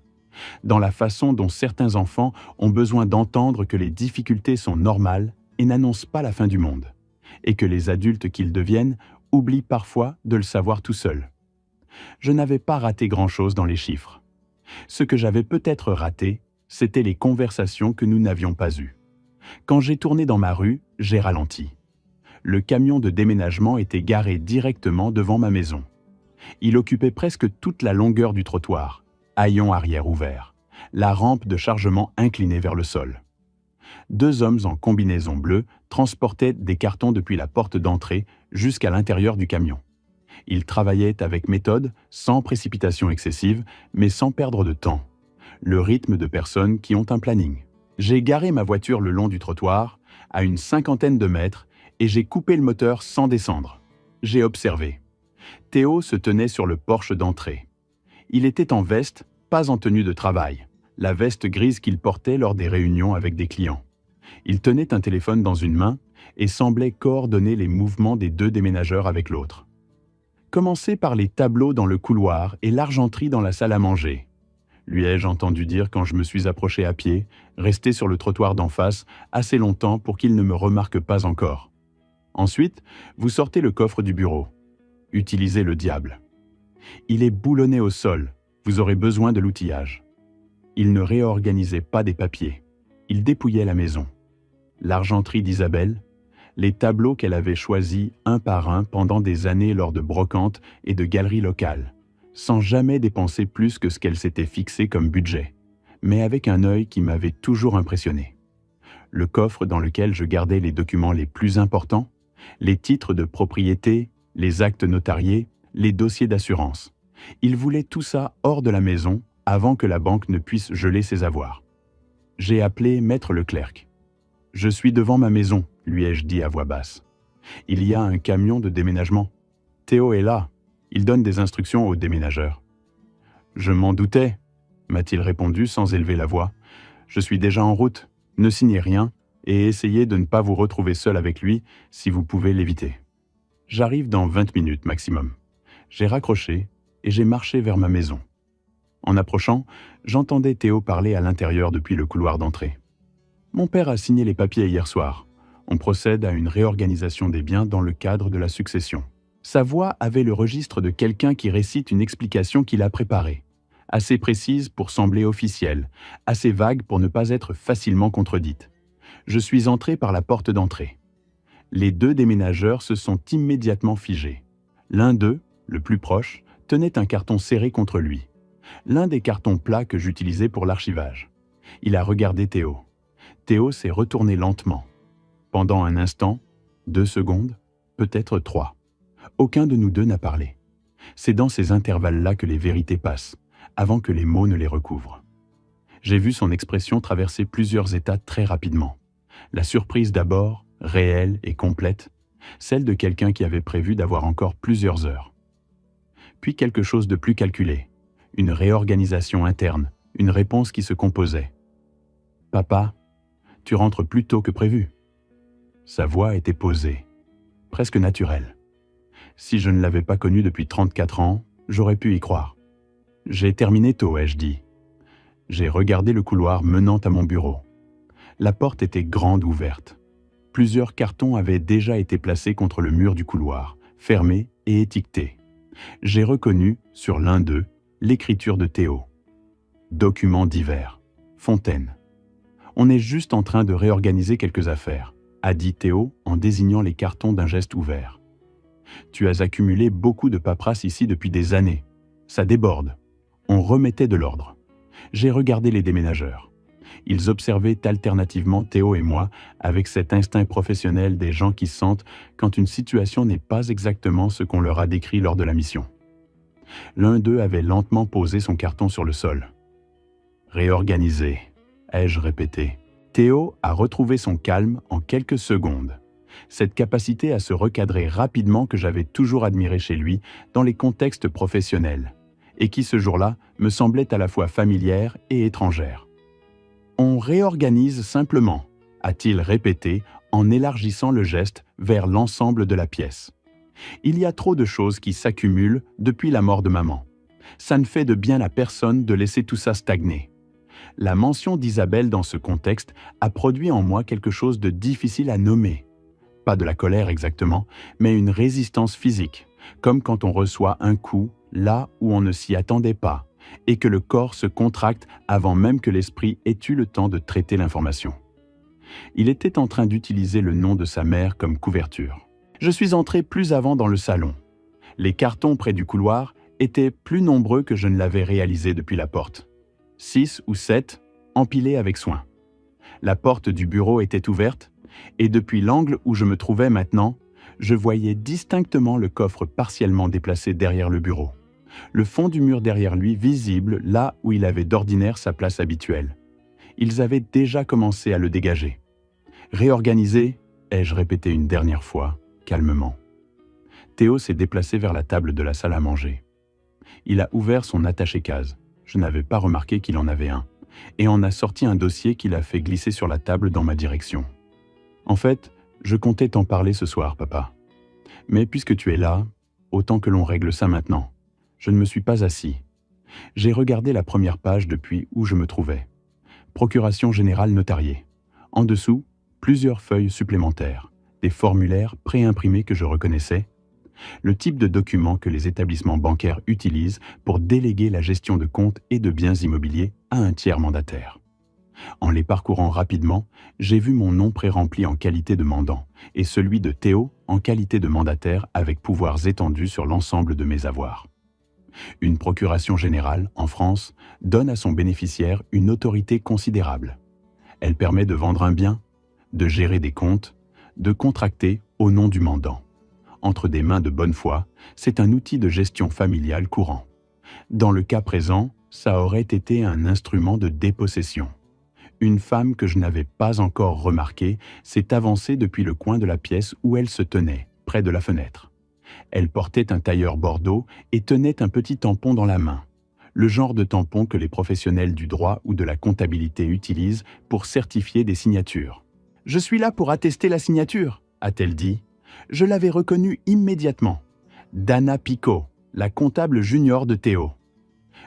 Dans la façon dont certains enfants ont besoin d'entendre que les difficultés sont normales et n'annoncent pas la fin du monde, et que les adultes qu'ils deviennent oublient parfois de le savoir tout seuls. Je n'avais pas raté grand-chose dans les chiffres. Ce que j'avais peut-être raté, c'était les conversations que nous n'avions pas eues. Quand j'ai tourné dans ma rue, j'ai ralenti. Le camion de déménagement était garé directement devant ma maison. Il occupait presque toute la longueur du trottoir, haillons arrière ouverts, la rampe de chargement inclinée vers le sol. 2 hommes en combinaison bleue transportaient des cartons depuis la porte d'entrée jusqu'à l'intérieur du camion. Ils travaillaient avec méthode, sans précipitation excessive, mais sans perdre de temps. Le rythme de personnes qui ont un planning. J'ai garé ma voiture le long du trottoir, à une 50aine de mètres, et j'ai coupé le moteur sans descendre. J'ai observé. Théo se tenait sur le porche d'entrée. Il était en veste, pas en tenue de travail, la veste grise qu'il portait lors des réunions avec des clients. Il tenait un téléphone dans une main et semblait coordonner les mouvements des 2 déménageurs avec l'autre. Commencez par les tableaux dans le couloir et l'argenterie dans la salle à manger, lui ai-je entendu dire quand je me suis approché à pied, resté sur le trottoir d'en face assez longtemps pour qu'il ne me remarque pas encore. Ensuite, vous sortez le coffre du bureau. Utilisez le diable. Il est boulonné au sol, vous aurez besoin de l'outillage. Il ne réorganisait pas des papiers, il dépouillait la maison. L'argenterie d'Isabelle, les tableaux qu'elle avait choisis un par un pendant des années lors de brocantes et de galeries locales, sans jamais dépenser plus que ce qu'elle s'était fixé comme budget, mais avec un œil qui m'avait toujours impressionné. Le coffre dans lequel je gardais les documents les plus importants, les titres de propriété, les actes notariés, les dossiers d'assurance. Il voulait tout ça hors de la maison avant que la banque ne puisse geler ses avoirs. J'ai appelé Maître Leclerc. « Je suis devant ma maison », lui ai-je dit à voix basse. « Il y a un camion de déménagement. Théo est là. Il donne des instructions aux déménageurs. »« Je m'en doutais, » m'a-t-il répondu sans élever la voix. « Je suis déjà en route. Ne signez rien et essayez de ne pas vous retrouver seul avec lui si vous pouvez l'éviter. » J'arrive dans 20 minutes maximum. J'ai raccroché et j'ai marché vers ma maison. En approchant, j'entendais Théo parler à l'intérieur depuis le couloir d'entrée. « Mon père a signé les papiers hier soir. On procède à une réorganisation des biens dans le cadre de la succession. » Sa voix avait le registre de quelqu'un qui récite une explication qu'il a préparée, assez précise pour sembler officielle, assez vague pour ne pas être facilement contredite. Je suis entré par la porte d'entrée. Les 2 déménageurs se sont immédiatement figés. L'un d'eux, le plus proche, tenait un carton serré contre lui. L'un des cartons plats que j'utilisais pour l'archivage. Il a regardé Théo. Théo s'est retourné lentement. Pendant un instant, 2 secondes, peut-être 3. Aucun de nous 2 n'a parlé. C'est dans ces intervalles-là que les vérités passent, avant que les mots ne les recouvrent. J'ai vu son expression traverser plusieurs états très rapidement. La surprise d'abord, réelle et complète, celle de quelqu'un qui avait prévu d'avoir encore plusieurs heures. Puis quelque chose de plus calculé, une réorganisation interne, une réponse qui se composait. « Papa, tu rentres plus tôt que prévu. » Sa voix était posée, presque naturelle. Si je ne l'avais pas connu depuis 34 ans, j'aurais pu y croire. « J'ai terminé tôt, ai-je dit. » J'ai regardé le couloir menant à mon bureau. La porte était grande ouverte. Plusieurs cartons avaient déjà été placés contre le mur du couloir, fermés et étiquetés. J'ai reconnu, sur l'un d'eux, l'écriture de Théo. « Documents divers. Fontaine. » « On est juste en train de réorganiser quelques affaires, » a dit Théo en désignant les cartons d'un geste ouvert. « Tu as accumulé beaucoup de paperasse ici depuis des années. Ça déborde. » On remettait de l'ordre. J'ai regardé les déménageurs. Ils observaient alternativement Théo et moi avec cet instinct professionnel des gens qui sentent quand une situation n'est pas exactement ce qu'on leur a décrit lors de la mission. L'un d'eux avait lentement posé son carton sur le sol. « Réorganiser », ai-je répété. Théo a retrouvé son calme en quelques secondes. Cette capacité à se recadrer rapidement que j'avais toujours admirée chez lui dans les contextes professionnels, et qui ce jour-là me semblait à la fois familière et étrangère. « On réorganise simplement », a-t-il répété en élargissant le geste vers l'ensemble de la pièce. « Il y a trop de choses qui s'accumulent depuis la mort de maman. Ça ne fait de bien à personne de laisser tout ça stagner. » La mention d'Isabelle dans ce contexte a produit en moi quelque chose de difficile à nommer. Pas de la colère exactement, mais une résistance physique, comme quand on reçoit un coup là où on ne s'y attendait pas, et que le corps se contracte avant même que l'esprit ait eu le temps de traiter l'information. Il était en train d'utiliser le nom de sa mère comme couverture. Je suis entré plus avant dans le salon. Les cartons près du couloir étaient plus nombreux que je ne l'avais réalisé depuis la porte. 6 ou 7, empilés avec soin. La porte du bureau était ouverte, et depuis l'angle où je me trouvais maintenant, je voyais distinctement le coffre partiellement déplacé derrière le bureau. Le fond du mur derrière lui visible là où il avait d'ordinaire sa place habituelle. Ils avaient déjà commencé à le dégager. Réorganisé, ai-je répété une dernière fois, calmement. Théo s'est déplacé vers la table de la salle à manger. Il a ouvert son attaché-case, je n'avais pas remarqué qu'il en avait un, et en a sorti un dossier qu'il a fait glisser sur la table dans ma direction. En fait, je comptais t'en parler ce soir, papa. Mais puisque tu es là, autant que l'on règle ça maintenant. Je ne me suis pas assis. J'ai regardé la première page depuis où je me trouvais. Procuration générale notariée. En dessous, plusieurs feuilles supplémentaires, des formulaires préimprimés que je reconnaissais, le type de document que les établissements bancaires utilisent pour déléguer la gestion de comptes et de biens immobiliers à un tiers mandataire. En les parcourant rapidement, j'ai vu mon nom pré-rempli en qualité de mandant et celui de Théo en qualité de mandataire avec pouvoirs étendus sur l'ensemble de mes avoirs. Une procuration générale, en France, donne à son bénéficiaire une autorité considérable. Elle permet de vendre un bien, de gérer des comptes, de contracter au nom du mandant. Entre des mains de bonne foi, c'est un outil de gestion familiale courant. Dans le cas présent, ça aurait été un instrument de dépossession. Une femme que je n'avais pas encore remarquée s'est avancée depuis le coin de la pièce où elle se tenait, près de la fenêtre. Elle portait un tailleur bordeaux et tenait un petit tampon dans la main, le genre de tampon que les professionnels du droit ou de la comptabilité utilisent pour certifier des signatures. « Je suis là pour attester la signature », a-t-elle dit. Je l'avais reconnue immédiatement. Dana Picot, la comptable junior de Théo.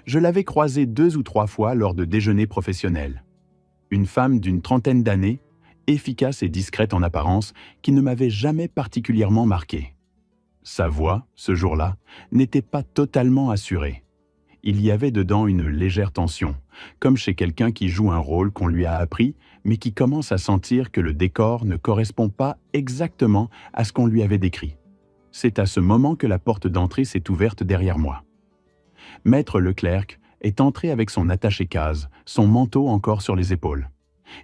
Je l'avais croisée 2 ou 3 fois lors de déjeuners professionnels. Une femme d'une trentaine d'années, efficace et discrète en apparence, qui ne m'avait jamais particulièrement marqué. Sa voix, ce jour-là, n'était pas totalement assurée. Il y avait dedans une légère tension, comme chez quelqu'un qui joue un rôle qu'on lui a appris, mais qui commence à sentir que le décor ne correspond pas exactement à ce qu'on lui avait décrit. C'est à ce moment que la porte d'entrée s'est ouverte derrière moi. Maître Leclerc est entré avec son attaché-case, son manteau encore sur les épaules.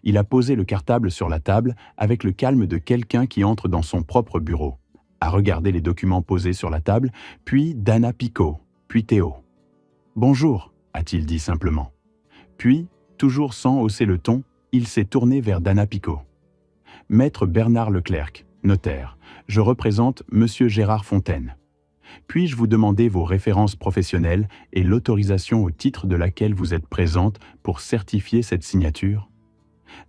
Il a posé le cartable sur la table avec le calme de quelqu'un qui entre dans son propre bureau, a regardé les documents posés sur la table, puis Dana Picot, puis Théo. « Bonjour », a-t-il dit simplement. Puis, toujours sans hausser le ton, il s'est tourné vers Dana Picot. « Maître Bernard Leclerc, notaire, je représente Monsieur Gérard Fontaine. Puis-je vous demander vos références professionnelles et l'autorisation au titre de laquelle vous êtes présente pour certifier cette signature ?»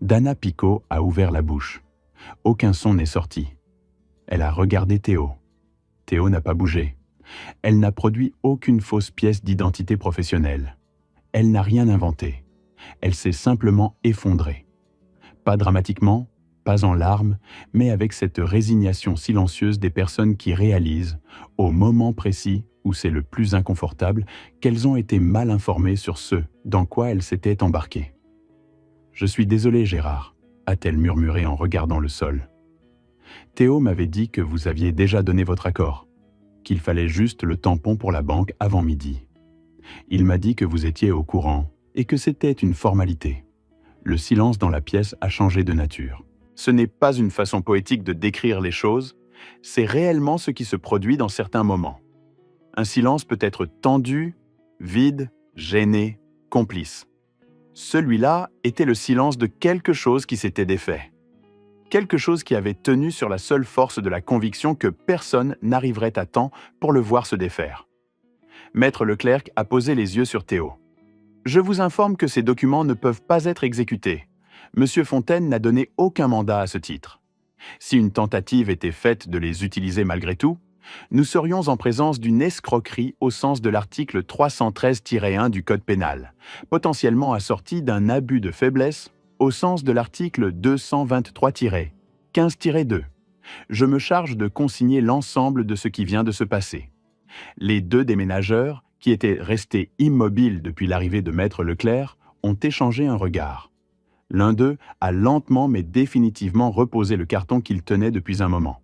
Dana Picot a ouvert la bouche. Aucun son n'est sorti. Elle a regardé Théo. Théo n'a pas bougé. Elle n'a produit aucune fausse pièce d'identité professionnelle. Elle n'a rien inventé. Elle s'est simplement effondrée. Pas dramatiquement, pas en larmes, mais avec cette résignation silencieuse des personnes qui réalisent, au moment précis où c'est le plus inconfortable, qu'elles ont été mal informées sur ce dans quoi elles s'étaient embarquées. « Je suis désolé, Gérard », a-t-elle murmuré en regardant le sol. « Théo m'avait dit que vous aviez déjà donné votre accord, qu'il fallait juste le tampon pour la banque avant midi. Il m'a dit que vous étiez au courant et que c'était une formalité. » Le silence dans la pièce a changé de nature. Ce n'est pas une façon poétique de décrire les choses, c'est réellement ce qui se produit dans certains moments. Un silence peut être tendu, vide, gêné, complice. Celui-là était le silence de quelque chose qui s'était défait. Quelque chose qui avait tenu sur la seule force de la conviction que personne n'arriverait à temps pour le voir se défaire. Maître Leclerc a posé les yeux sur Théo. « Je vous informe que ces documents ne peuvent pas être exécutés. Monsieur Fontaine n'a donné aucun mandat à ce titre. Si une tentative était faite de les utiliser malgré tout, nous serions en présence d'une escroquerie au sens de l'article 313-1 du Code pénal, potentiellement assorti d'un abus de faiblesse au sens de l'article 223-15-2. Je me charge de consigner l'ensemble de ce qui vient de se passer. Les deux déménageurs, qui étaient restés immobiles depuis l'arrivée de Maître Leclerc, ont échangé un regard. L'un d'eux a lentement mais définitivement reposé le carton qu'il tenait depuis un moment.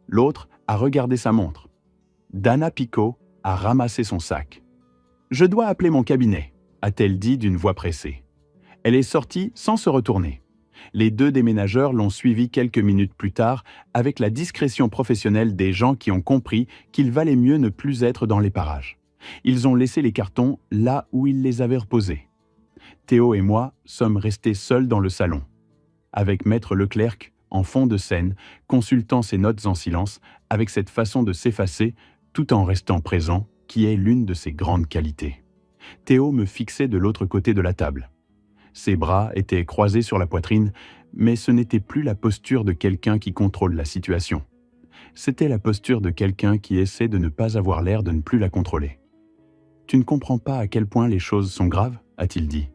L'autre a regardé sa montre. Dana Picot a ramassé son sac. « Je dois appeler mon cabinet », a-t-elle dit d'une voix pressée. Elle est sortie sans se retourner. Les deux déménageurs l'ont suivie quelques minutes plus tard avec la discrétion professionnelle des gens qui ont compris qu'il valait mieux ne plus être dans les parages. Ils ont laissé les cartons là où ils les avaient reposés. Théo et moi sommes restés seuls dans le salon, avec Maître Leclerc en fond de scène, consultant ses notes en silence, avec cette façon de s'effacer tout en restant présent, qui est l'une de ses grandes qualités. Théo me fixait de l'autre côté de la table. Ses bras étaient croisés sur la poitrine, mais ce n'était plus la posture de quelqu'un qui contrôle la situation. C'était la posture de quelqu'un qui essaie de ne pas avoir l'air de ne plus la contrôler. « Tu ne comprends pas à quel point les choses sont graves ?» a-t-il dit.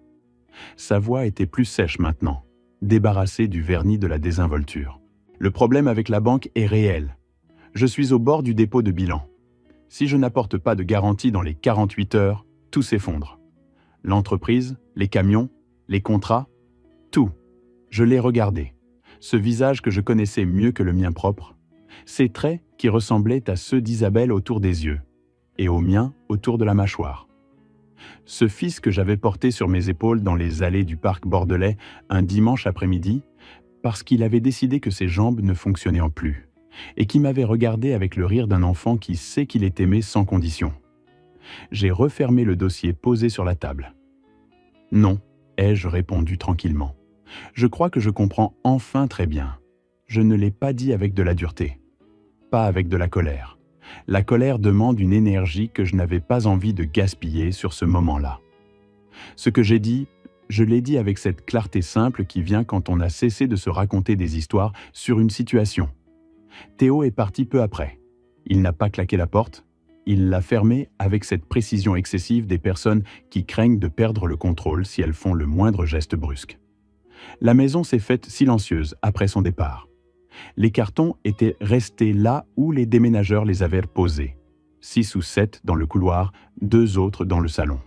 Sa voix était plus sèche maintenant, débarrassée du vernis de la désinvolture. « Le problème avec la banque est réel. Je suis au bord du dépôt de bilan. Si je n'apporte pas de garantie dans les 48 heures, tout s'effondre. L'entreprise, les camions, les contrats, tout. Je l'ai regardé. Ce visage que je connaissais mieux que le mien propre. Ces traits qui ressemblaient à ceux d'Isabelle autour des yeux et aux miens autour de la mâchoire. Ce fils que j'avais porté sur mes épaules dans les allées du parc bordelais un dimanche après-midi parce qu'il avait décidé que ses jambes ne fonctionnaient plus et qui m'avait regardé avec le rire d'un enfant qui sait qu'il est aimé sans condition. J'ai refermé le dossier posé sur la table. « Non », ai-je répondu tranquillement. « Je crois que je comprends enfin très bien. Je ne l'ai pas dit avec de la dureté, pas avec de la colère. La colère demande une énergie que je n'avais pas envie de gaspiller sur ce moment-là. Ce que j'ai dit, je l'ai dit avec cette clarté simple qui vient quand on a cessé de se raconter des histoires sur une situation. Théo est parti peu après. Il n'a pas claqué la porte, il l'a fermée avec cette précision excessive des personnes qui craignent de perdre le contrôle si elles font le moindre geste brusque. La maison s'est faite silencieuse après son départ. Les cartons étaient restés là où les déménageurs les avaient posés. 6 ou 7 dans le couloir, 2 autres dans le salon.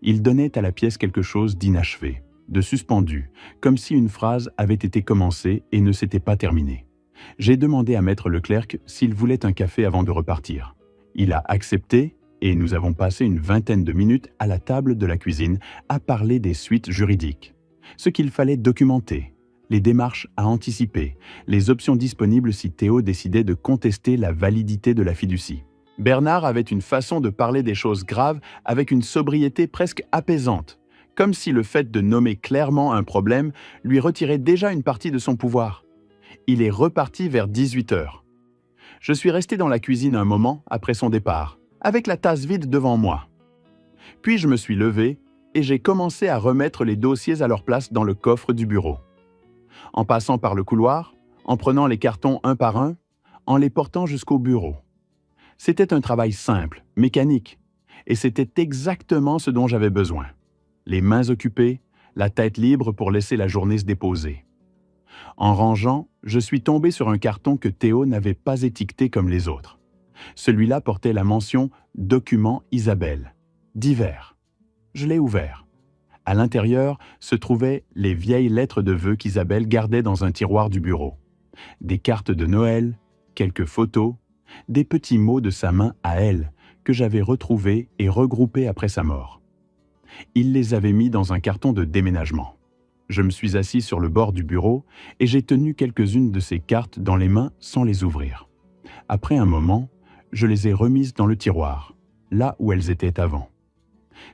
Ils donnaient à la pièce quelque chose d'inachevé, de suspendu, comme si une phrase avait été commencée et ne s'était pas terminée. J'ai demandé à Maître Leclerc s'il voulait un café avant de repartir. Il a accepté et nous avons passé une vingtaine de minutes à la table de la cuisine à parler des suites juridiques. Ce qu'il fallait documenter, les démarches à anticiper, les options disponibles si Théo décidait de contester la validité de la fiducie. Bernard avait une façon de parler des choses graves avec une sobriété presque apaisante, comme si le fait de nommer clairement un problème lui retirait déjà une partie de son pouvoir. Il est reparti vers 18 heures. Je suis resté dans la cuisine un moment après son départ, avec la tasse vide devant moi. Puis je me suis levé et j'ai commencé à remettre les dossiers à leur place dans le coffre du bureau. En passant par le couloir, en prenant les cartons un par un, en les portant jusqu'au bureau. C'était un travail simple, mécanique, et c'était exactement ce dont j'avais besoin. Les mains occupées, la tête libre pour laisser la journée se déposer. En rangeant, je suis tombé sur un carton que Théo n'avait pas étiqueté comme les autres. Celui-là portait la mention « Document Isabelle », divers. Je l'ai ouvert. À l'intérieur se trouvaient les vieilles lettres de vœux qu'Isabelle gardait dans un tiroir du bureau. Des cartes de Noël, quelques photos, des petits mots de sa main à elle que j'avais retrouvés et regroupés après sa mort. Il les avait mis dans un carton de déménagement. Je me suis assis sur le bord du bureau et j'ai tenu quelques-unes de ces cartes dans les mains sans les ouvrir. Après un moment, je les ai remises dans le tiroir, là où elles étaient avant.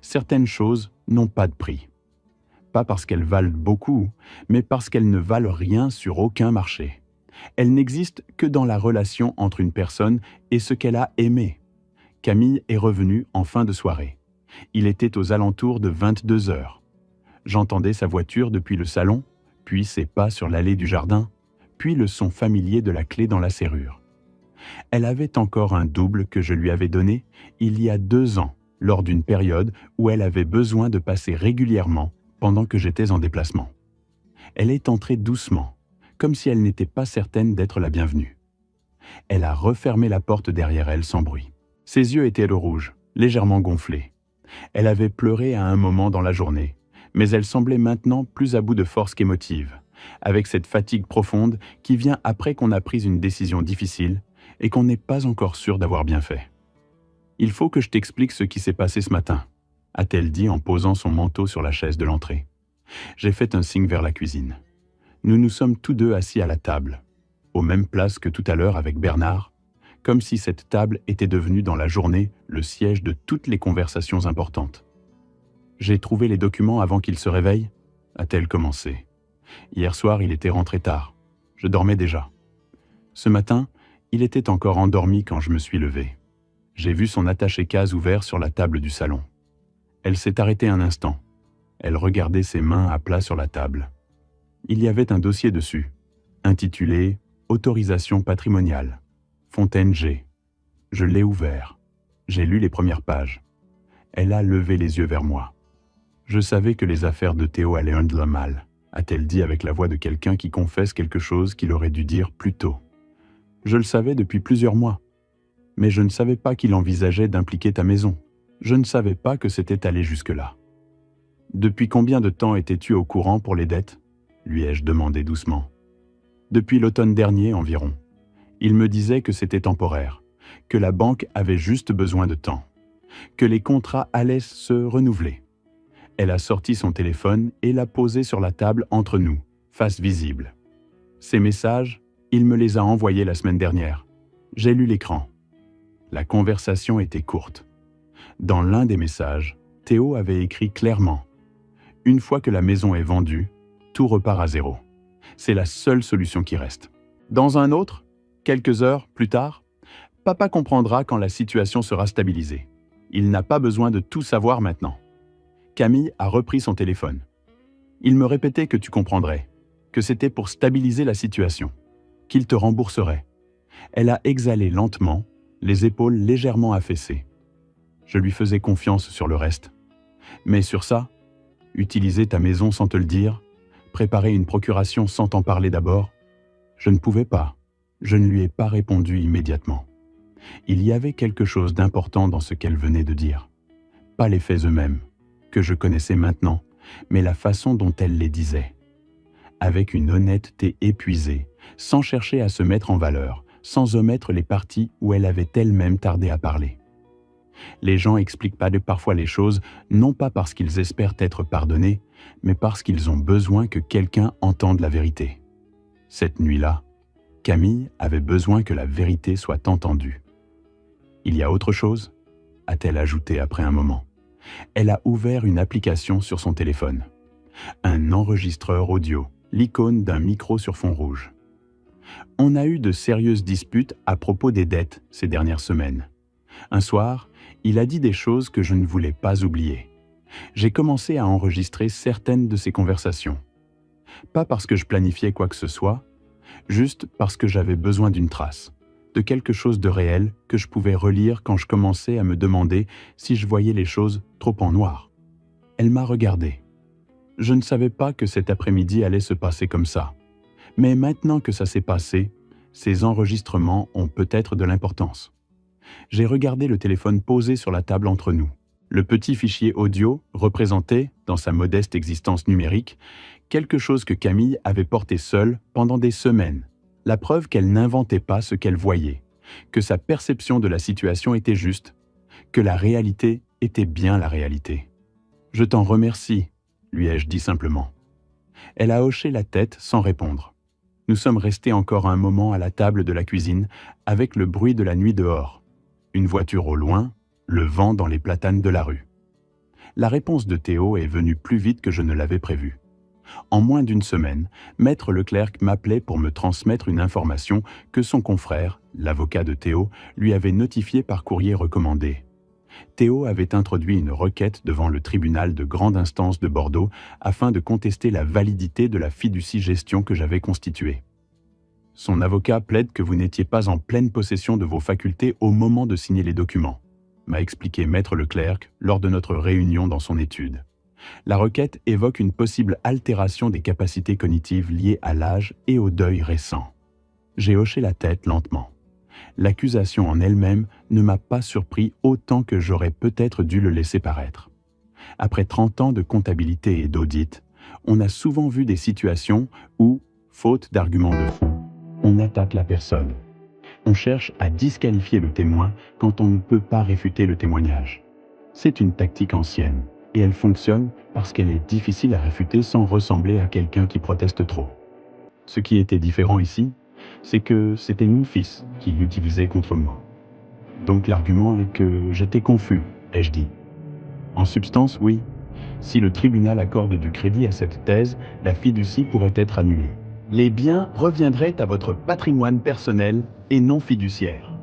Certaines choses n'ont pas de prix. Pas parce qu'elles valent beaucoup, mais parce qu'elles ne valent rien sur aucun marché. Elles n'existent que dans la relation entre une personne et ce qu'elle a aimé. Camille est revenue en fin de soirée. Il était aux alentours de 22 heures. J'entendais sa voiture depuis le salon, puis ses pas sur l'allée du jardin, puis le son familier de la clé dans la serrure. Elle avait encore un double que je lui avais donné il y a 2 ans, lors d'une période où elle avait besoin de passer régulièrement pendant que j'étais en déplacement. Elle est entrée doucement, comme si elle n'était pas certaine d'être la bienvenue. Elle a refermé la porte derrière elle sans bruit. Ses yeux étaient rouges, légèrement gonflés. Elle avait pleuré à un moment dans la journée, mais elle semblait maintenant plus à bout de force qu'émotive, avec cette fatigue profonde qui vient après qu'on a pris une décision difficile et qu'on n'est pas encore sûr d'avoir bien fait. « Il faut que je t'explique ce qui s'est passé ce matin », a-t-elle dit en posant son manteau sur la chaise de l'entrée. J'ai fait un signe vers la cuisine. Nous nous sommes tous deux assis à la table, aux mêmes places que tout à l'heure avec Bernard, comme si cette table était devenue dans la journée le siège de toutes les conversations importantes. « J'ai trouvé les documents avant qu'il se réveille ?» a-t-elle commencé. Hier soir, il était rentré tard. Je dormais déjà. Ce matin, il était encore endormi quand je me suis levé. J'ai vu son attaché-case ouvert sur la table du salon. Elle s'est arrêtée un instant. Elle regardait ses mains à plat sur la table. Il y avait un dossier dessus, intitulé « Autorisation patrimoniale ». Fontaine G. Je l'ai ouvert. J'ai lu les premières pages. Elle a levé les yeux vers moi. Je savais que les affaires de Théo allaient un de mal, a-t-elle dit avec la voix de quelqu'un qui confesse quelque chose qu'il aurait dû dire plus tôt. Je le savais depuis plusieurs mois. Mais je ne savais pas qu'il envisageait d'impliquer ta maison. Je ne savais pas que c'était allé jusque-là. Depuis combien de temps étais-tu au courant pour les dettes ? Lui ai-je demandé doucement. Depuis l'automne dernier environ. Il me disait que c'était temporaire, que la banque avait juste besoin de temps, que les contrats allaient se renouveler. Elle a sorti son téléphone et l'a posé sur la table entre nous, face visible. Ces messages, il me les a envoyés la semaine dernière. J'ai lu l'écran. La conversation était courte. Dans l'un des messages, Théo avait écrit clairement « Une fois que la maison est vendue, tout repart à zéro. C'est la seule solution qui reste. » Dans un autre, quelques heures plus tard, « Papa comprendra quand la situation sera stabilisée. Il n'a pas besoin de tout savoir maintenant. » Camille a repris son téléphone. « Il me répétait que tu comprendrais, que c'était pour stabiliser la situation, qu'il te rembourserait. » Elle a exhalé lentement, les épaules légèrement affaissées. Je lui faisais confiance sur le reste. Mais sur ça, utiliser ta maison sans te le dire, préparer une procuration sans t'en parler d'abord, je ne pouvais pas. Je ne lui ai pas répondu immédiatement. Il y avait quelque chose d'important dans ce qu'elle venait de dire. Pas les faits eux-mêmes, que je connaissais maintenant, mais la façon dont elle les disait. Avec une honnêteté épuisée, sans chercher à se mettre en valeur, sans omettre les parties où elle avait elle-même tardé à parler. Les gens expliquent parfois les choses, non pas parce qu'ils espèrent être pardonnés, mais parce qu'ils ont besoin que quelqu'un entende la vérité. Cette nuit-là, Camille avait besoin que la vérité soit entendue. « Il y a autre chose ?» a-t-elle ajouté après un moment. Elle a ouvert une application sur son téléphone. Un enregistreur audio, l'icône d'un micro sur fond rouge. On a eu de sérieuses disputes à propos des dettes ces dernières semaines. Un soir, il a dit des choses que je ne voulais pas oublier. J'ai commencé à enregistrer certaines de ces conversations. Pas parce que je planifiais quoi que ce soit, juste parce que j'avais besoin d'une trace, de quelque chose de réel que je pouvais relire quand je commençais à me demander si je voyais les choses trop en noir. Elle m'a regardé. Je ne savais pas que cet après-midi allait se passer comme ça. Mais maintenant que ça s'est passé, ces enregistrements ont peut-être de l'importance. J'ai regardé le téléphone posé sur la table entre nous. Le petit fichier audio représentait, dans sa modeste existence numérique, quelque chose que Camille avait porté seule pendant des semaines. La preuve qu'elle n'inventait pas ce qu'elle voyait, que sa perception de la situation était juste, que la réalité était bien la réalité. « Je t'en remercie », lui ai-je dit simplement. Elle a hoché la tête sans répondre. Nous sommes restés encore un moment à la table de la cuisine, avec le bruit de la nuit dehors. Une voiture au loin, le vent dans les platanes de la rue. La réponse de Théo est venue plus vite que je ne l'avais prévu. En moins d'une semaine, Maître Leclerc m'appelait pour me transmettre une information que son confrère, l'avocat de Théo, lui avait notifiée par courrier recommandé. Théo avait introduit une requête devant le tribunal de grande instance de Bordeaux afin de contester la validité de la fiducie-gestion que j'avais constituée. Son avocat plaide que vous n'étiez pas en pleine possession de vos facultés au moment de signer les documents, m'a expliqué Maître Leclerc lors de notre réunion dans son étude. La requête évoque une possible altération des capacités cognitives liées à l'âge et au deuil récent. J'ai hoché la tête lentement. L'accusation en elle-même ne m'a pas surpris autant que j'aurais peut-être dû le laisser paraître. Après 30 ans de comptabilité et d'audit, on a souvent vu des situations où, faute d'arguments de fond, on attaque la personne. On cherche à disqualifier le témoin quand on ne peut pas réfuter le témoignage. C'est une tactique ancienne, et elle fonctionne parce qu'elle est difficile à réfuter sans ressembler à quelqu'un qui proteste trop. Ce qui était différent ici, c'est que c'était mon fils qui l'utilisait contre moi. Donc l'argument est que j'étais confus, ai-je dit. En substance, oui. Si le tribunal accorde du crédit à cette thèse, la fiducie pourrait être annulée. Les biens reviendraient à votre patrimoine personnel et non fiduciaire,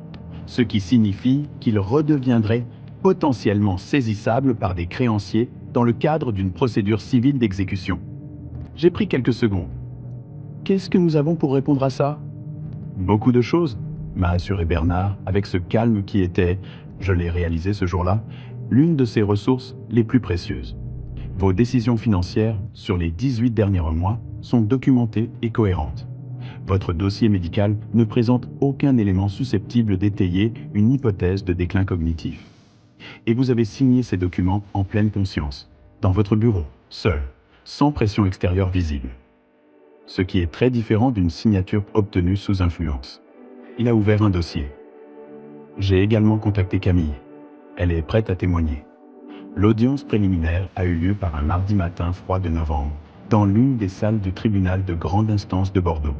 ce qui signifie qu'ils redeviendraient potentiellement saisissables par des créanciers dans le cadre d'une procédure civile d'exécution. J'ai pris quelques secondes. Qu'est-ce que nous avons pour répondre à ça? Beaucoup de choses, m'a assuré Bernard avec ce calme qui était, je l'ai réalisé ce jour-là, l'une de ses ressources les plus précieuses. Vos décisions financières sur les 18 derniers mois sont documentées et cohérentes. Votre dossier médical ne présente aucun élément susceptible d'étayer une hypothèse de déclin cognitif. Et vous avez signé ces documents en pleine conscience, dans votre bureau, seul, sans pression extérieure visible. Ce qui est très différent d'une signature obtenue sous influence. Il a ouvert un dossier. J'ai également contacté Camille. Elle est prête à témoigner. L'audience préliminaire a eu lieu par un mardi matin froid de novembre, dans l'une des salles du tribunal de grande instance de Bordeaux.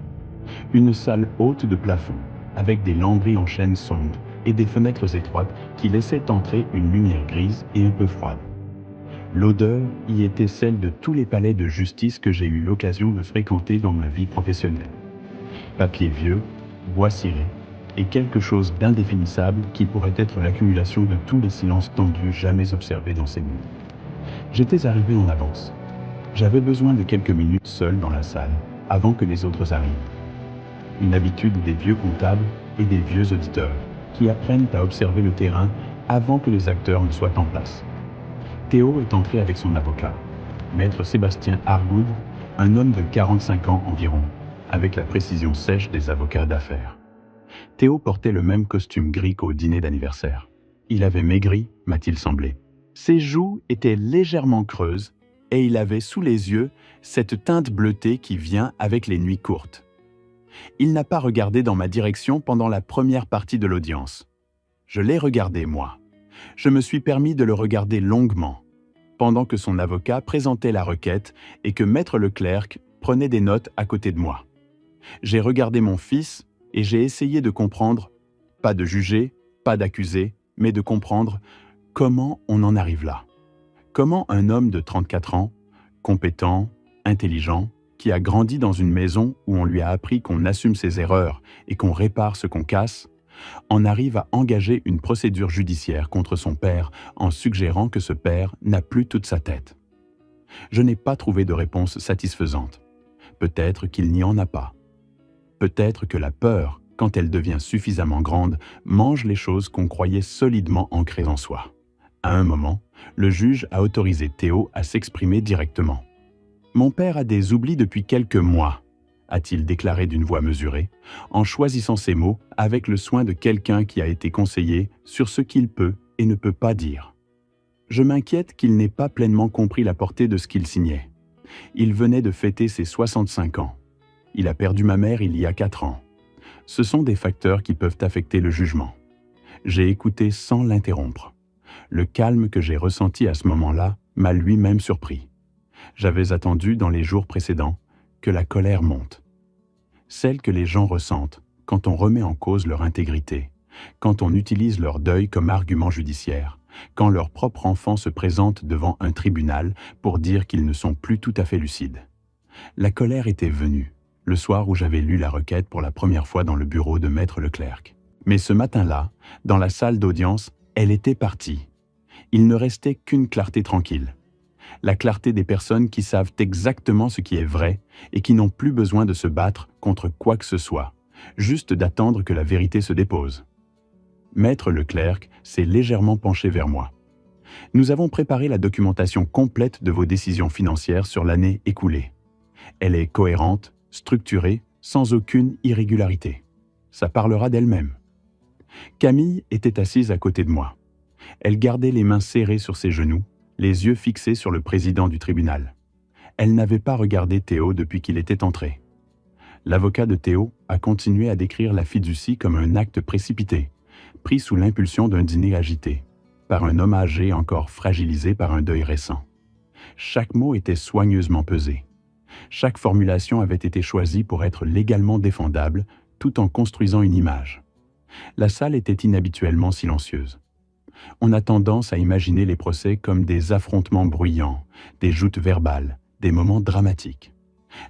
Une salle haute de plafond, avec des lambris en chêne sombre et des fenêtres étroites qui laissaient entrer une lumière grise et un peu froide. L'odeur y était celle de tous les palais de justice que j'ai eu l'occasion de fréquenter dans ma vie professionnelle. Papier vieux, bois ciré, et quelque chose d'indéfinissable qui pourrait être l'accumulation de tous les silences tendus jamais observés dans ces murs. J'étais arrivé en avance. J'avais besoin de quelques minutes seul dans la salle, avant que les autres arrivent. Une habitude des vieux comptables et des vieux auditeurs, qui apprennent à observer le terrain avant que les acteurs ne soient en place. Théo est entré avec son avocat, maître Sébastien Hargood, un homme de 45 ans environ, avec la précision sèche des avocats d'affaires. Théo portait le même costume gris qu'au dîner d'anniversaire. Il avait maigri, m'a-t-il semblé. Ses joues étaient légèrement creuses et il avait sous les yeux cette teinte bleutée qui vient avec les nuits courtes. Il n'a pas regardé dans ma direction pendant la première partie de l'audience. Je l'ai regardé, moi. Je me suis permis de le regarder longuement, pendant que son avocat présentait la requête et que maître Leclerc prenait des notes à côté de moi. J'ai regardé mon fils et j'ai essayé de comprendre, pas de juger, pas d'accuser, mais de comprendre comment on en arrive là. Comment un homme de 34 ans, compétent, intelligent, qui a grandi dans une maison où on lui a appris qu'on assume ses erreurs et qu'on répare ce qu'on casse, en arrive à engager une procédure judiciaire contre son père en suggérant que ce père n'a plus toute sa tête. Je n'ai pas trouvé de réponse satisfaisante. Peut-être qu'il n'y en a pas. Peut-être que la peur, quand elle devient suffisamment grande, mange les choses qu'on croyait solidement ancrées en soi. À un moment, le juge a autorisé Théo à s'exprimer directement. « Mon père a des oublis depuis quelques mois », a-t-il déclaré d'une voix mesurée, en choisissant ses mots avec le soin de quelqu'un qui a été conseillé sur ce qu'il peut et ne peut pas dire. Je m'inquiète qu'il n'ait pas pleinement compris la portée de ce qu'il signait. Il venait de fêter ses 65 ans. Il a perdu ma mère il y a 4 ans. Ce sont des facteurs qui peuvent affecter le jugement. J'ai écouté sans l'interrompre. Le calme que j'ai ressenti à ce moment-là m'a lui-même surpris. J'avais attendu dans les jours précédents que la colère monte. Celle que les gens ressentent quand on remet en cause leur intégrité, quand on utilise leur deuil comme argument judiciaire, quand leur propre enfant se présente devant un tribunal pour dire qu'ils ne sont plus tout à fait lucides. La colère était venue, le soir où j'avais lu la requête pour la première fois dans le bureau de maître Leclerc. Mais ce matin-là, dans la salle d'audience, elle était partie. Il ne restait qu'une clarté tranquille. La clarté des personnes qui savent exactement ce qui est vrai et qui n'ont plus besoin de se battre contre quoi que ce soit, juste d'attendre que la vérité se dépose. Maître Leclerc s'est légèrement penché vers moi. Nous avons préparé la documentation complète de vos décisions financières sur l'année écoulée. Elle est cohérente, structurée, sans aucune irrégularité. Ça parlera d'elle-même. Camille était assise à côté de moi. Elle gardait les mains serrées sur ses genoux, les yeux fixés sur le président du tribunal. Elle n'avait pas regardé Théo depuis qu'il était entré. L'avocat de Théo a continué à décrire la fiducie comme un acte précipité, pris sous l'impulsion d'un dîner agité, par un homme âgé encore fragilisé par un deuil récent. Chaque mot était soigneusement pesé. Chaque formulation avait été choisie pour être légalement défendable, tout en construisant une image. La salle était inhabituellement silencieuse. On a tendance à imaginer les procès comme des affrontements bruyants, des joutes verbales, des moments dramatiques.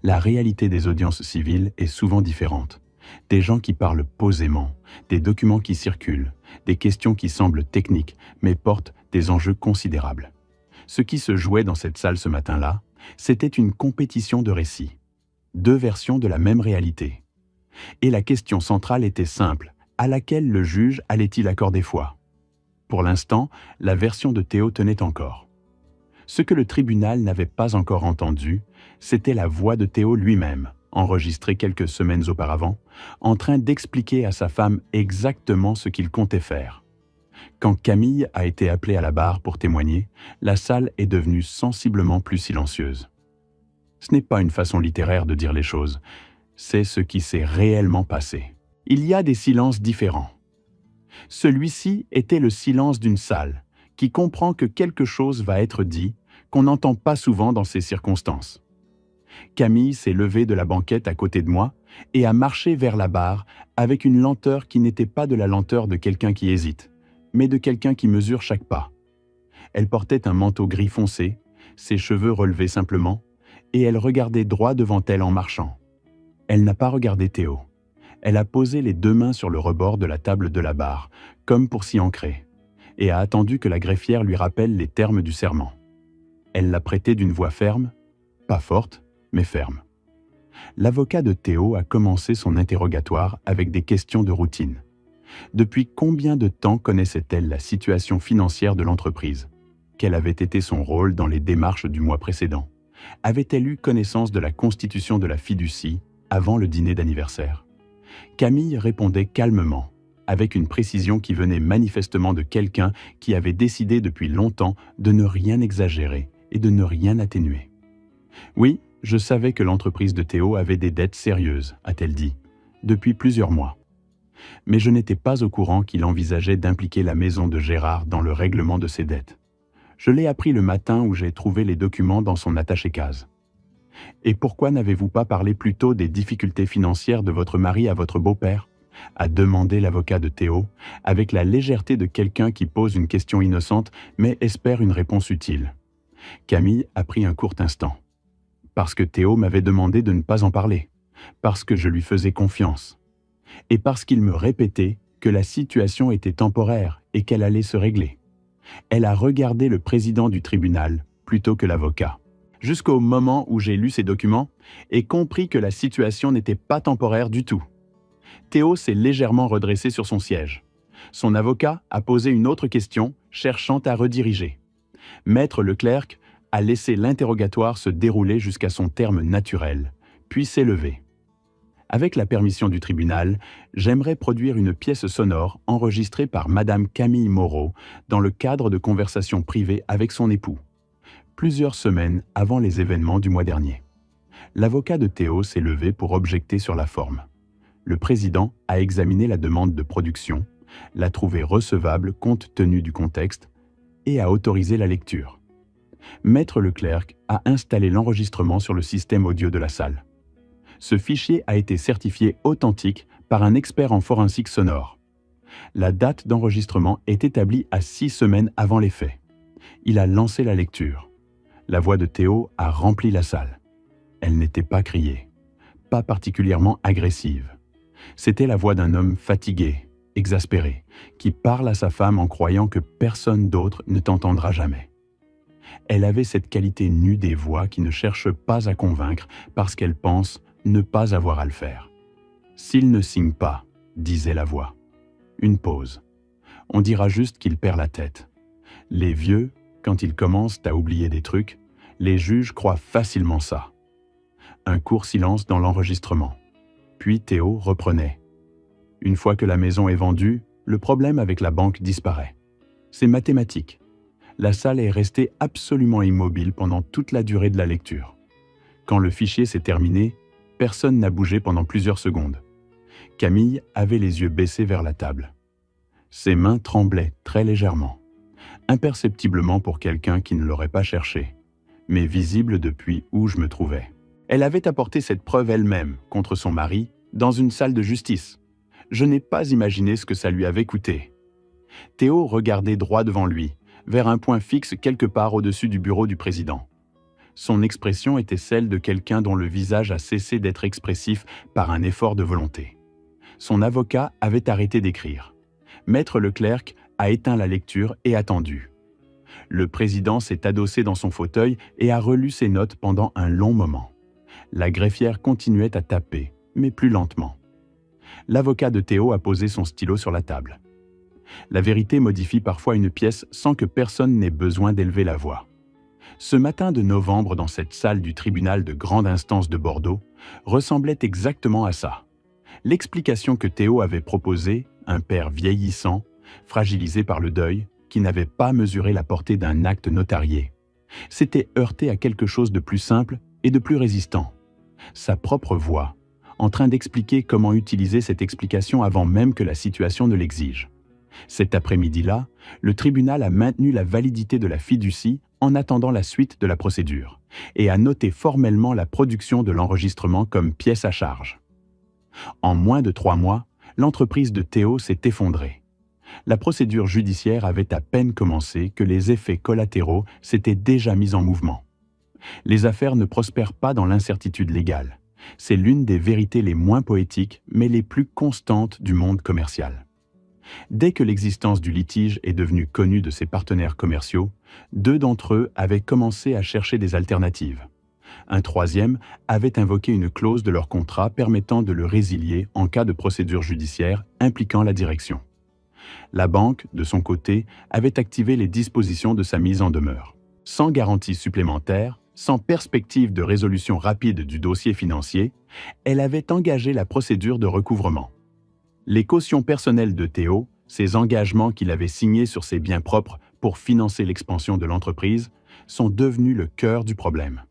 La réalité des audiences civiles est souvent différente. Des gens qui parlent posément, des documents qui circulent, des questions qui semblent techniques mais portent des enjeux considérables. Ce qui se jouait dans cette salle ce matin-là, c'était une compétition de récits. Deux versions de la même réalité. Et la question centrale était simple, à laquelle le juge allait-il accorder foi ? Pour l'instant, la version de Théo tenait encore. Ce que le tribunal n'avait pas encore entendu, c'était la voix de Théo lui-même, enregistrée quelques semaines auparavant, en train d'expliquer à sa femme exactement ce qu'il comptait faire. Quand Camille a été appelée à la barre pour témoigner, la salle est devenue sensiblement plus silencieuse. Ce n'est pas une façon littéraire de dire les choses, c'est ce qui s'est réellement passé. Il y a des silences différents. Celui-ci était le silence d'une salle, qui comprend que quelque chose va être dit, qu'on n'entend pas souvent dans ces circonstances. Camille s'est levée de la banquette à côté de moi et a marché vers la barre avec une lenteur qui n'était pas de la lenteur de quelqu'un qui hésite, mais de quelqu'un qui mesure chaque pas. Elle portait un manteau gris foncé, ses cheveux relevés simplement, et elle regardait droit devant elle en marchant. Elle n'a pas regardé Théo. Elle a posé les deux mains sur le rebord de la table de la barre, comme pour s'y ancrer, et a attendu que la greffière lui rappelle les termes du serment. Elle l'a prêté d'une voix ferme, pas forte, mais ferme. L'avocat de Théo a commencé son interrogatoire avec des questions de routine. Depuis combien de temps connaissait-elle la situation financière de l'entreprise? Quel avait été son rôle dans les démarches du mois précédent? Avait-elle eu connaissance de la constitution de la fiducie avant le dîner d'anniversaire? Camille répondait calmement, avec une précision qui venait manifestement de quelqu'un qui avait décidé depuis longtemps de ne rien exagérer et de ne rien atténuer. Oui, je savais que l'entreprise de Théo avait des dettes sérieuses, a-t-elle dit, depuis plusieurs mois. Mais je n'étais pas au courant qu'il envisageait d'impliquer la maison de Gérard dans le règlement de ses dettes. Je l'ai appris le matin où j'ai trouvé les documents dans son attaché-case. Et pourquoi n'avez-vous pas parlé plus tôt des difficultés financières de votre mari à votre beau-père ? A demandé l'avocat de Théo, avec la légèreté de quelqu'un qui pose une question innocente mais espère une réponse utile. Camille a pris un court instant. Parce que Théo m'avait demandé de ne pas en parler, parce que je lui faisais confiance, et parce qu'il me répétait que la situation était temporaire et qu'elle allait se régler. Elle a regardé le président du tribunal plutôt que l'avocat, jusqu'au moment où j'ai lu ces documents et compris que la situation n'était pas temporaire du tout. Théo s'est légèrement redressé sur son siège. Son avocat a posé une autre question, cherchant à rediriger. Maître Leclerc a laissé l'interrogatoire se dérouler jusqu'à son terme naturel, puis s'est levé. Avec la permission du tribunal, j'aimerais produire une pièce sonore enregistrée par Madame Camille Moreau dans le cadre de conversations privées avec son époux, plusieurs semaines avant les événements du mois dernier. L'avocat de Théo s'est levé pour objecter sur la forme. Le président a examiné la demande de production, l'a trouvée recevable compte tenu du contexte et a autorisé la lecture. Maître Leclerc a installé l'enregistrement sur le système audio de la salle. Ce fichier a été certifié authentique par un expert en forensique sonore. La date d'enregistrement est établie à 6 semaines avant les faits. Il a lancé la lecture. La voix de Théo a rempli la salle. Elle n'était pas criée, pas particulièrement agressive. C'était la voix d'un homme fatigué, exaspéré, qui parle à sa femme en croyant que personne d'autre ne t'entendra jamais. Elle avait cette qualité nue des voix qui ne cherchent pas à convaincre parce qu'elles pensent ne pas avoir à le faire. « S'il ne signe pas, » disait la voix. Une pause. On dira juste qu'il perd la tête. Les vieux, quand ils commencent à oublier des trucs, les juges croient facilement ça. Un court silence dans l'enregistrement. Puis Théo reprenait. « Une fois que la maison est vendue, le problème avec la banque disparaît. C'est mathématique. La salle est restée absolument immobile pendant toute la durée de la lecture. Quand le fichier s'est terminé, personne n'a bougé pendant plusieurs secondes. Camille avait les yeux baissés vers la table. Ses mains tremblaient très légèrement, imperceptiblement pour quelqu'un qui ne l'aurait pas cherché, mais visible depuis où je me trouvais. Elle avait apporté cette preuve elle-même contre son mari dans une salle de justice. Je n'ai pas imaginé ce que ça lui avait coûté. Théo regardait droit devant lui, vers un point fixe quelque part au-dessus du bureau du président. Son expression était celle de quelqu'un dont le visage a cessé d'être expressif par un effort de volonté. Son avocat avait arrêté d'écrire. Maître Leclerc a éteint la lecture et attendu. Le président s'est adossé dans son fauteuil et a relu ses notes pendant un long moment. La greffière continuait à taper, mais plus lentement. L'avocat de Théo a posé son stylo sur la table. La vérité modifie parfois une pièce sans que personne n'ait besoin d'élever la voix. Ce matin de novembre dans cette salle du tribunal de grande instance de Bordeaux ressemblait exactement à ça. L'explication que Théo avait proposée, un père vieillissant, fragilisé par le deuil, qui n'avait pas mesuré la portée d'un acte notarié, s'était heurté à quelque chose de plus simple et de plus résistant. Sa propre voix, en train d'expliquer comment utiliser cette explication avant même que la situation ne l'exige. Cet après-midi-là, le tribunal a maintenu la validité de la fiducie en attendant la suite de la procédure et a noté formellement la production de l'enregistrement comme pièce à charge. En moins de 3 mois, l'entreprise de Théo s'est effondrée. La procédure judiciaire avait à peine commencé que les effets collatéraux s'étaient déjà mis en mouvement. Les affaires ne prospèrent pas dans l'incertitude légale. C'est l'une des vérités les moins poétiques, mais les plus constantes du monde commercial. Dès que l'existence du litige est devenue connue de ses partenaires commerciaux, 2 d'entre eux avaient commencé à chercher des alternatives. Un troisième avait invoqué une clause de leur contrat permettant de le résilier en cas de procédure judiciaire impliquant la direction. La banque, de son côté, avait activé les dispositions de sa mise en demeure. Sans garantie supplémentaire, sans perspective de résolution rapide du dossier financier, elle avait engagé la procédure de recouvrement. Les cautions personnelles de Théo, ces engagements qu'il avait signés sur ses biens propres pour financer l'expansion de l'entreprise, sont devenus le cœur du problème.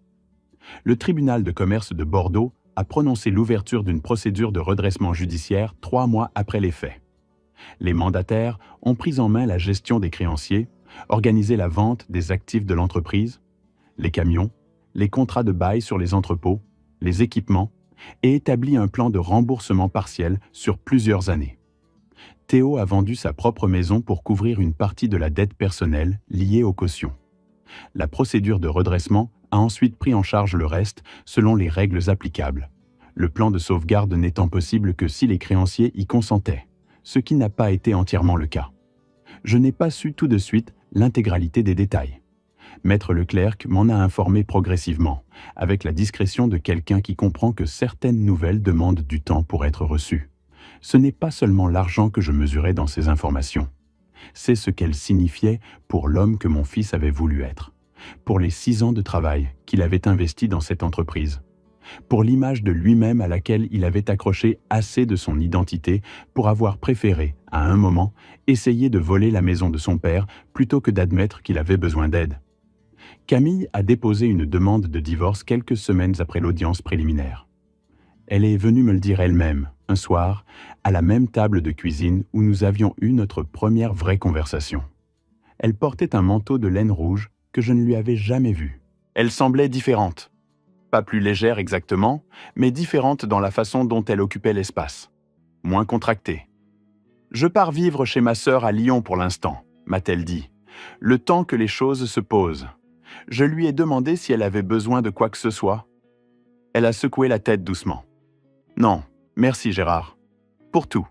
Le tribunal de commerce de Bordeaux a prononcé l'ouverture d'une procédure de redressement judiciaire 3 mois après les faits. Les mandataires ont pris en main la gestion des créanciers, organisé la vente des actifs de l'entreprise, les camions, les contrats de bail sur les entrepôts, les équipements, et établi un plan de remboursement partiel sur plusieurs années. Théo a vendu sa propre maison pour couvrir une partie de la dette personnelle liée aux cautions. La procédure de redressement a ensuite pris en charge le reste selon les règles applicables, le plan de sauvegarde n'étant possible que si les créanciers y consentaient, ce qui n'a pas été entièrement le cas. Je n'ai pas su tout de suite l'intégralité des détails. Maître Leclerc m'en a informé progressivement, avec la discrétion de quelqu'un qui comprend que certaines nouvelles demandent du temps pour être reçues. Ce n'est pas seulement l'argent que je mesurais dans ces informations. C'est ce qu'elles signifiaient pour l'homme que mon fils avait voulu être, pour les 6 ans de travail qu'il avait investi dans cette entreprise, pour l'image de lui-même à laquelle il avait accroché assez de son identité pour avoir préféré, à un moment, essayer de voler la maison de son père plutôt que d'admettre qu'il avait besoin d'aide. Camille a déposé une demande de divorce quelques semaines après l'audience préliminaire. Elle est venue me le dire elle-même, un soir, à la même table de cuisine où nous avions eu notre première vraie conversation. Elle portait un manteau de laine rouge que je ne lui avais jamais vu. Elle semblait différente. Pas plus légère exactement, mais différente dans la façon dont elle occupait l'espace. Moins contractée. « Je pars vivre chez ma sœur à Lyon pour l'instant », m'a-t-elle dit, « le temps que les choses se posent. » Je lui ai demandé si elle avait besoin de quoi que ce soit. Elle a secoué la tête doucement. « Non, merci Gérard. Pour tout. »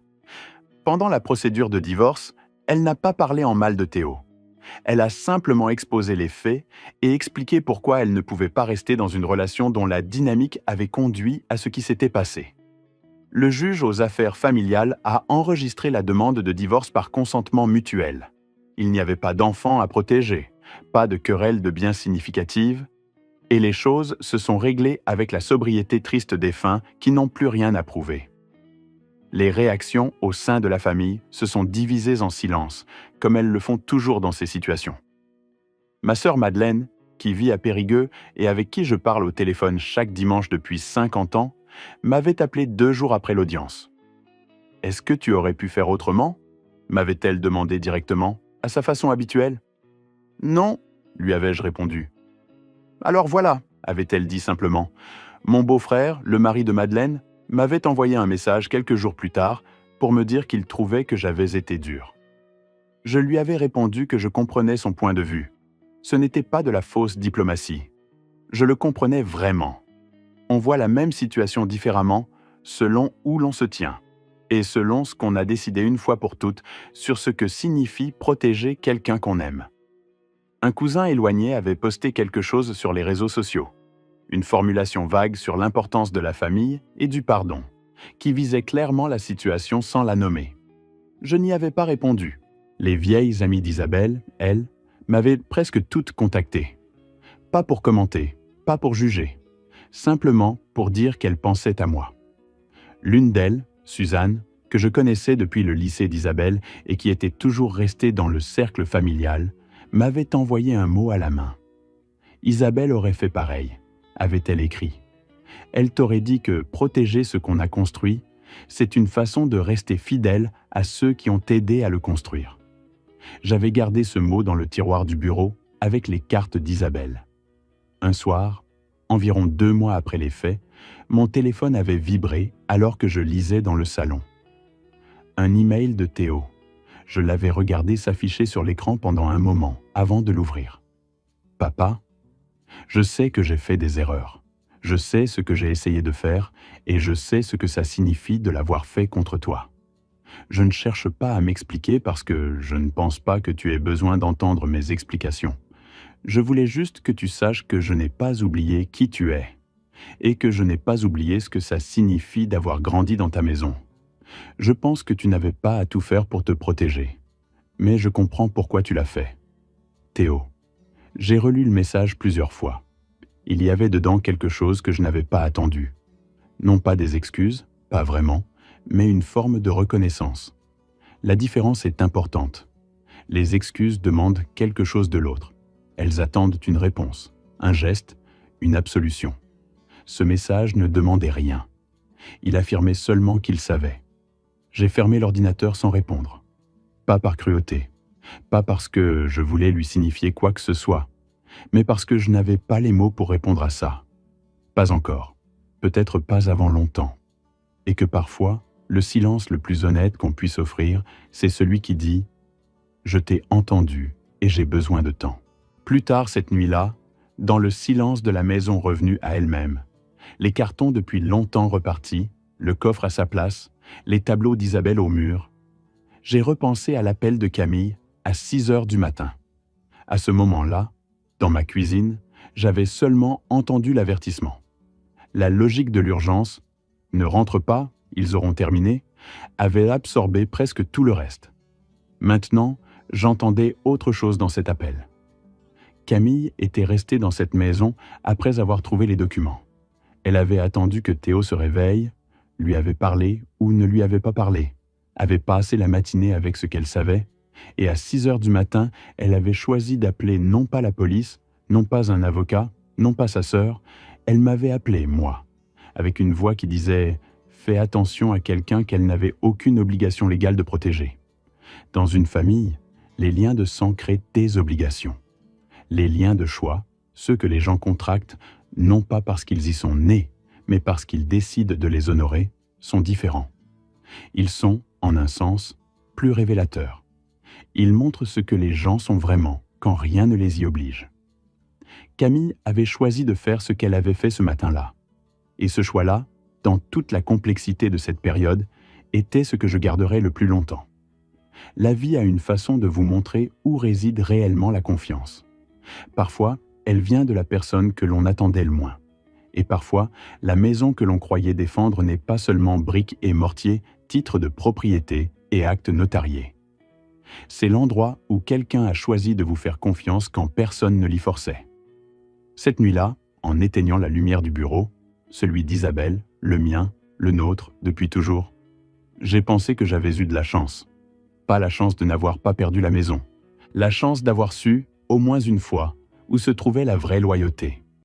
Pendant la procédure de divorce, elle n'a pas parlé en mal de Théo. Elle a simplement exposé les faits et expliqué pourquoi elle ne pouvait pas rester dans une relation dont la dynamique avait conduit à ce qui s'était passé. Le juge aux affaires familiales a enregistré la demande de divorce par consentement mutuel. Il n'y avait pas d'enfants à protéger, pas de querelle de biens significative, et les choses se sont réglées avec la sobriété triste des fins qui n'ont plus rien à prouver. Les réactions au sein de la famille se sont divisées en silence, comme elles le font toujours dans ces situations. Ma sœur Madeleine, qui vit à Périgueux et avec qui je parle au téléphone chaque dimanche depuis 50 ans, m'avait appelé 2 jours après l'audience. « Est-ce que tu aurais pu faire autrement ?» m'avait-elle demandé directement, à sa façon habituelle. « Non, » lui avais-je répondu. « Alors voilà », avait-elle dit simplement. Mon beau-frère, le mari de Madeleine, m'avait envoyé un message quelques jours plus tard pour me dire qu'il trouvait que j'avais été dur. Je lui avais répondu que je comprenais son point de vue. Ce n'était pas de la fausse diplomatie. Je le comprenais vraiment. On voit la même situation différemment selon où l'on se tient et selon ce qu'on a décidé une fois pour toutes sur ce que signifie protéger quelqu'un qu'on aime. Un cousin éloigné avait posté quelque chose sur les réseaux sociaux, une formulation vague sur l'importance de la famille et du pardon, qui visait clairement la situation sans la nommer. Je n'y avais pas répondu. Les vieilles amies d'Isabelle, elles, m'avaient presque toutes contacté. Pas pour commenter, pas pour juger, simplement pour dire qu'elles pensaient à moi. L'une d'elles, Suzanne, que je connaissais depuis le lycée d'Isabelle et qui était toujours restée dans le cercle familial, m'avait envoyé un mot à la main. Isabelle aurait fait pareil, avait-elle écrit. Elle t'aurait dit que protéger ce qu'on a construit, c'est une façon de rester fidèle à ceux qui ont aidé à le construire. J'avais gardé ce mot dans le tiroir du bureau avec les cartes d'Isabelle. Un soir, environ 2 mois après les faits, mon téléphone avait vibré alors que je lisais dans le salon. Un email de Théo. Je l'avais regardé s'afficher sur l'écran pendant un moment avant de l'ouvrir. « Papa, je sais que j'ai fait des erreurs. Je sais ce que j'ai essayé de faire et je sais ce que ça signifie de l'avoir fait contre toi. Je ne cherche pas à m'expliquer parce que je ne pense pas que tu aies besoin d'entendre mes explications. Je voulais juste que tu saches que je n'ai pas oublié qui tu es et que je n'ai pas oublié ce que ça signifie d'avoir grandi dans ta maison. Je pense que tu n'avais pas à tout faire pour te protéger, mais je comprends pourquoi tu l'as fait. Théo. » J'ai relu le message plusieurs fois. Il y avait dedans quelque chose que je n'avais pas attendu. Non pas des excuses, pas vraiment, mais une forme de reconnaissance. La différence est importante. Les excuses demandent quelque chose de l'autre. Elles attendent une réponse, un geste, une absolution. Ce message ne demandait rien. Il affirmait seulement qu'il savait. J'ai fermé l'ordinateur sans répondre. Pas par cruauté, pas parce que je voulais lui signifier quoi que ce soit, mais parce que je n'avais pas les mots pour répondre à ça. Pas encore, peut-être pas avant longtemps. Et que parfois, le silence le plus honnête qu'on puisse offrir, c'est celui qui dit « Je t'ai entendu et j'ai besoin de temps ». Plus tard cette nuit-là, dans le silence de la maison revenue à elle-même, les cartons depuis longtemps repartis, le coffre à sa place, les tableaux d'Isabelle au mur, j'ai repensé à l'appel de Camille à 6 heures du matin. À ce moment-là, dans ma cuisine, j'avais seulement entendu l'avertissement. La logique de l'urgence, « ne rentre pas, ils auront terminé », avait absorbé presque tout le reste. Maintenant, j'entendais autre chose dans cet appel. Camille était restée dans cette maison après avoir trouvé les documents. Elle avait attendu que Théo se réveille, lui avait parlé ou ne lui avait pas parlé, avait passé la matinée avec ce qu'elle savait, et à 6 heures du matin, elle avait choisi d'appeler non pas la police, non pas un avocat, non pas sa sœur, elle m'avait appelé, moi, avec une voix qui disait « Fais attention à quelqu'un qu'elle n'avait aucune obligation légale de protéger ». Dans une famille, les liens de sang créent des obligations. Les liens de choix, ceux que les gens contractent, non pas parce qu'ils y sont nés, mais parce qu'ils décident de les honorer, sont différents. Ils sont, en un sens, plus révélateurs. Ils montrent ce que les gens sont vraiment, quand rien ne les y oblige. Camille avait choisi de faire ce qu'elle avait fait ce matin-là. Et ce choix-là, dans toute la complexité de cette période, était ce que je garderai le plus longtemps. La vie a une façon de vous montrer où réside réellement la confiance. Parfois, elle vient de la personne que l'on attendait le moins. Et parfois, la maison que l'on croyait défendre n'est pas seulement briques et mortier, titre de propriété et acte notarié. C'est l'endroit où quelqu'un a choisi de vous faire confiance quand personne ne l'y forçait. Cette nuit-là, en éteignant la lumière du bureau, celui d'Isabelle, le mien, le nôtre, depuis toujours, j'ai pensé que j'avais eu de la chance. Pas la chance de n'avoir pas perdu la maison. La chance d'avoir su, au moins une fois, où se trouvait la vraie loyauté.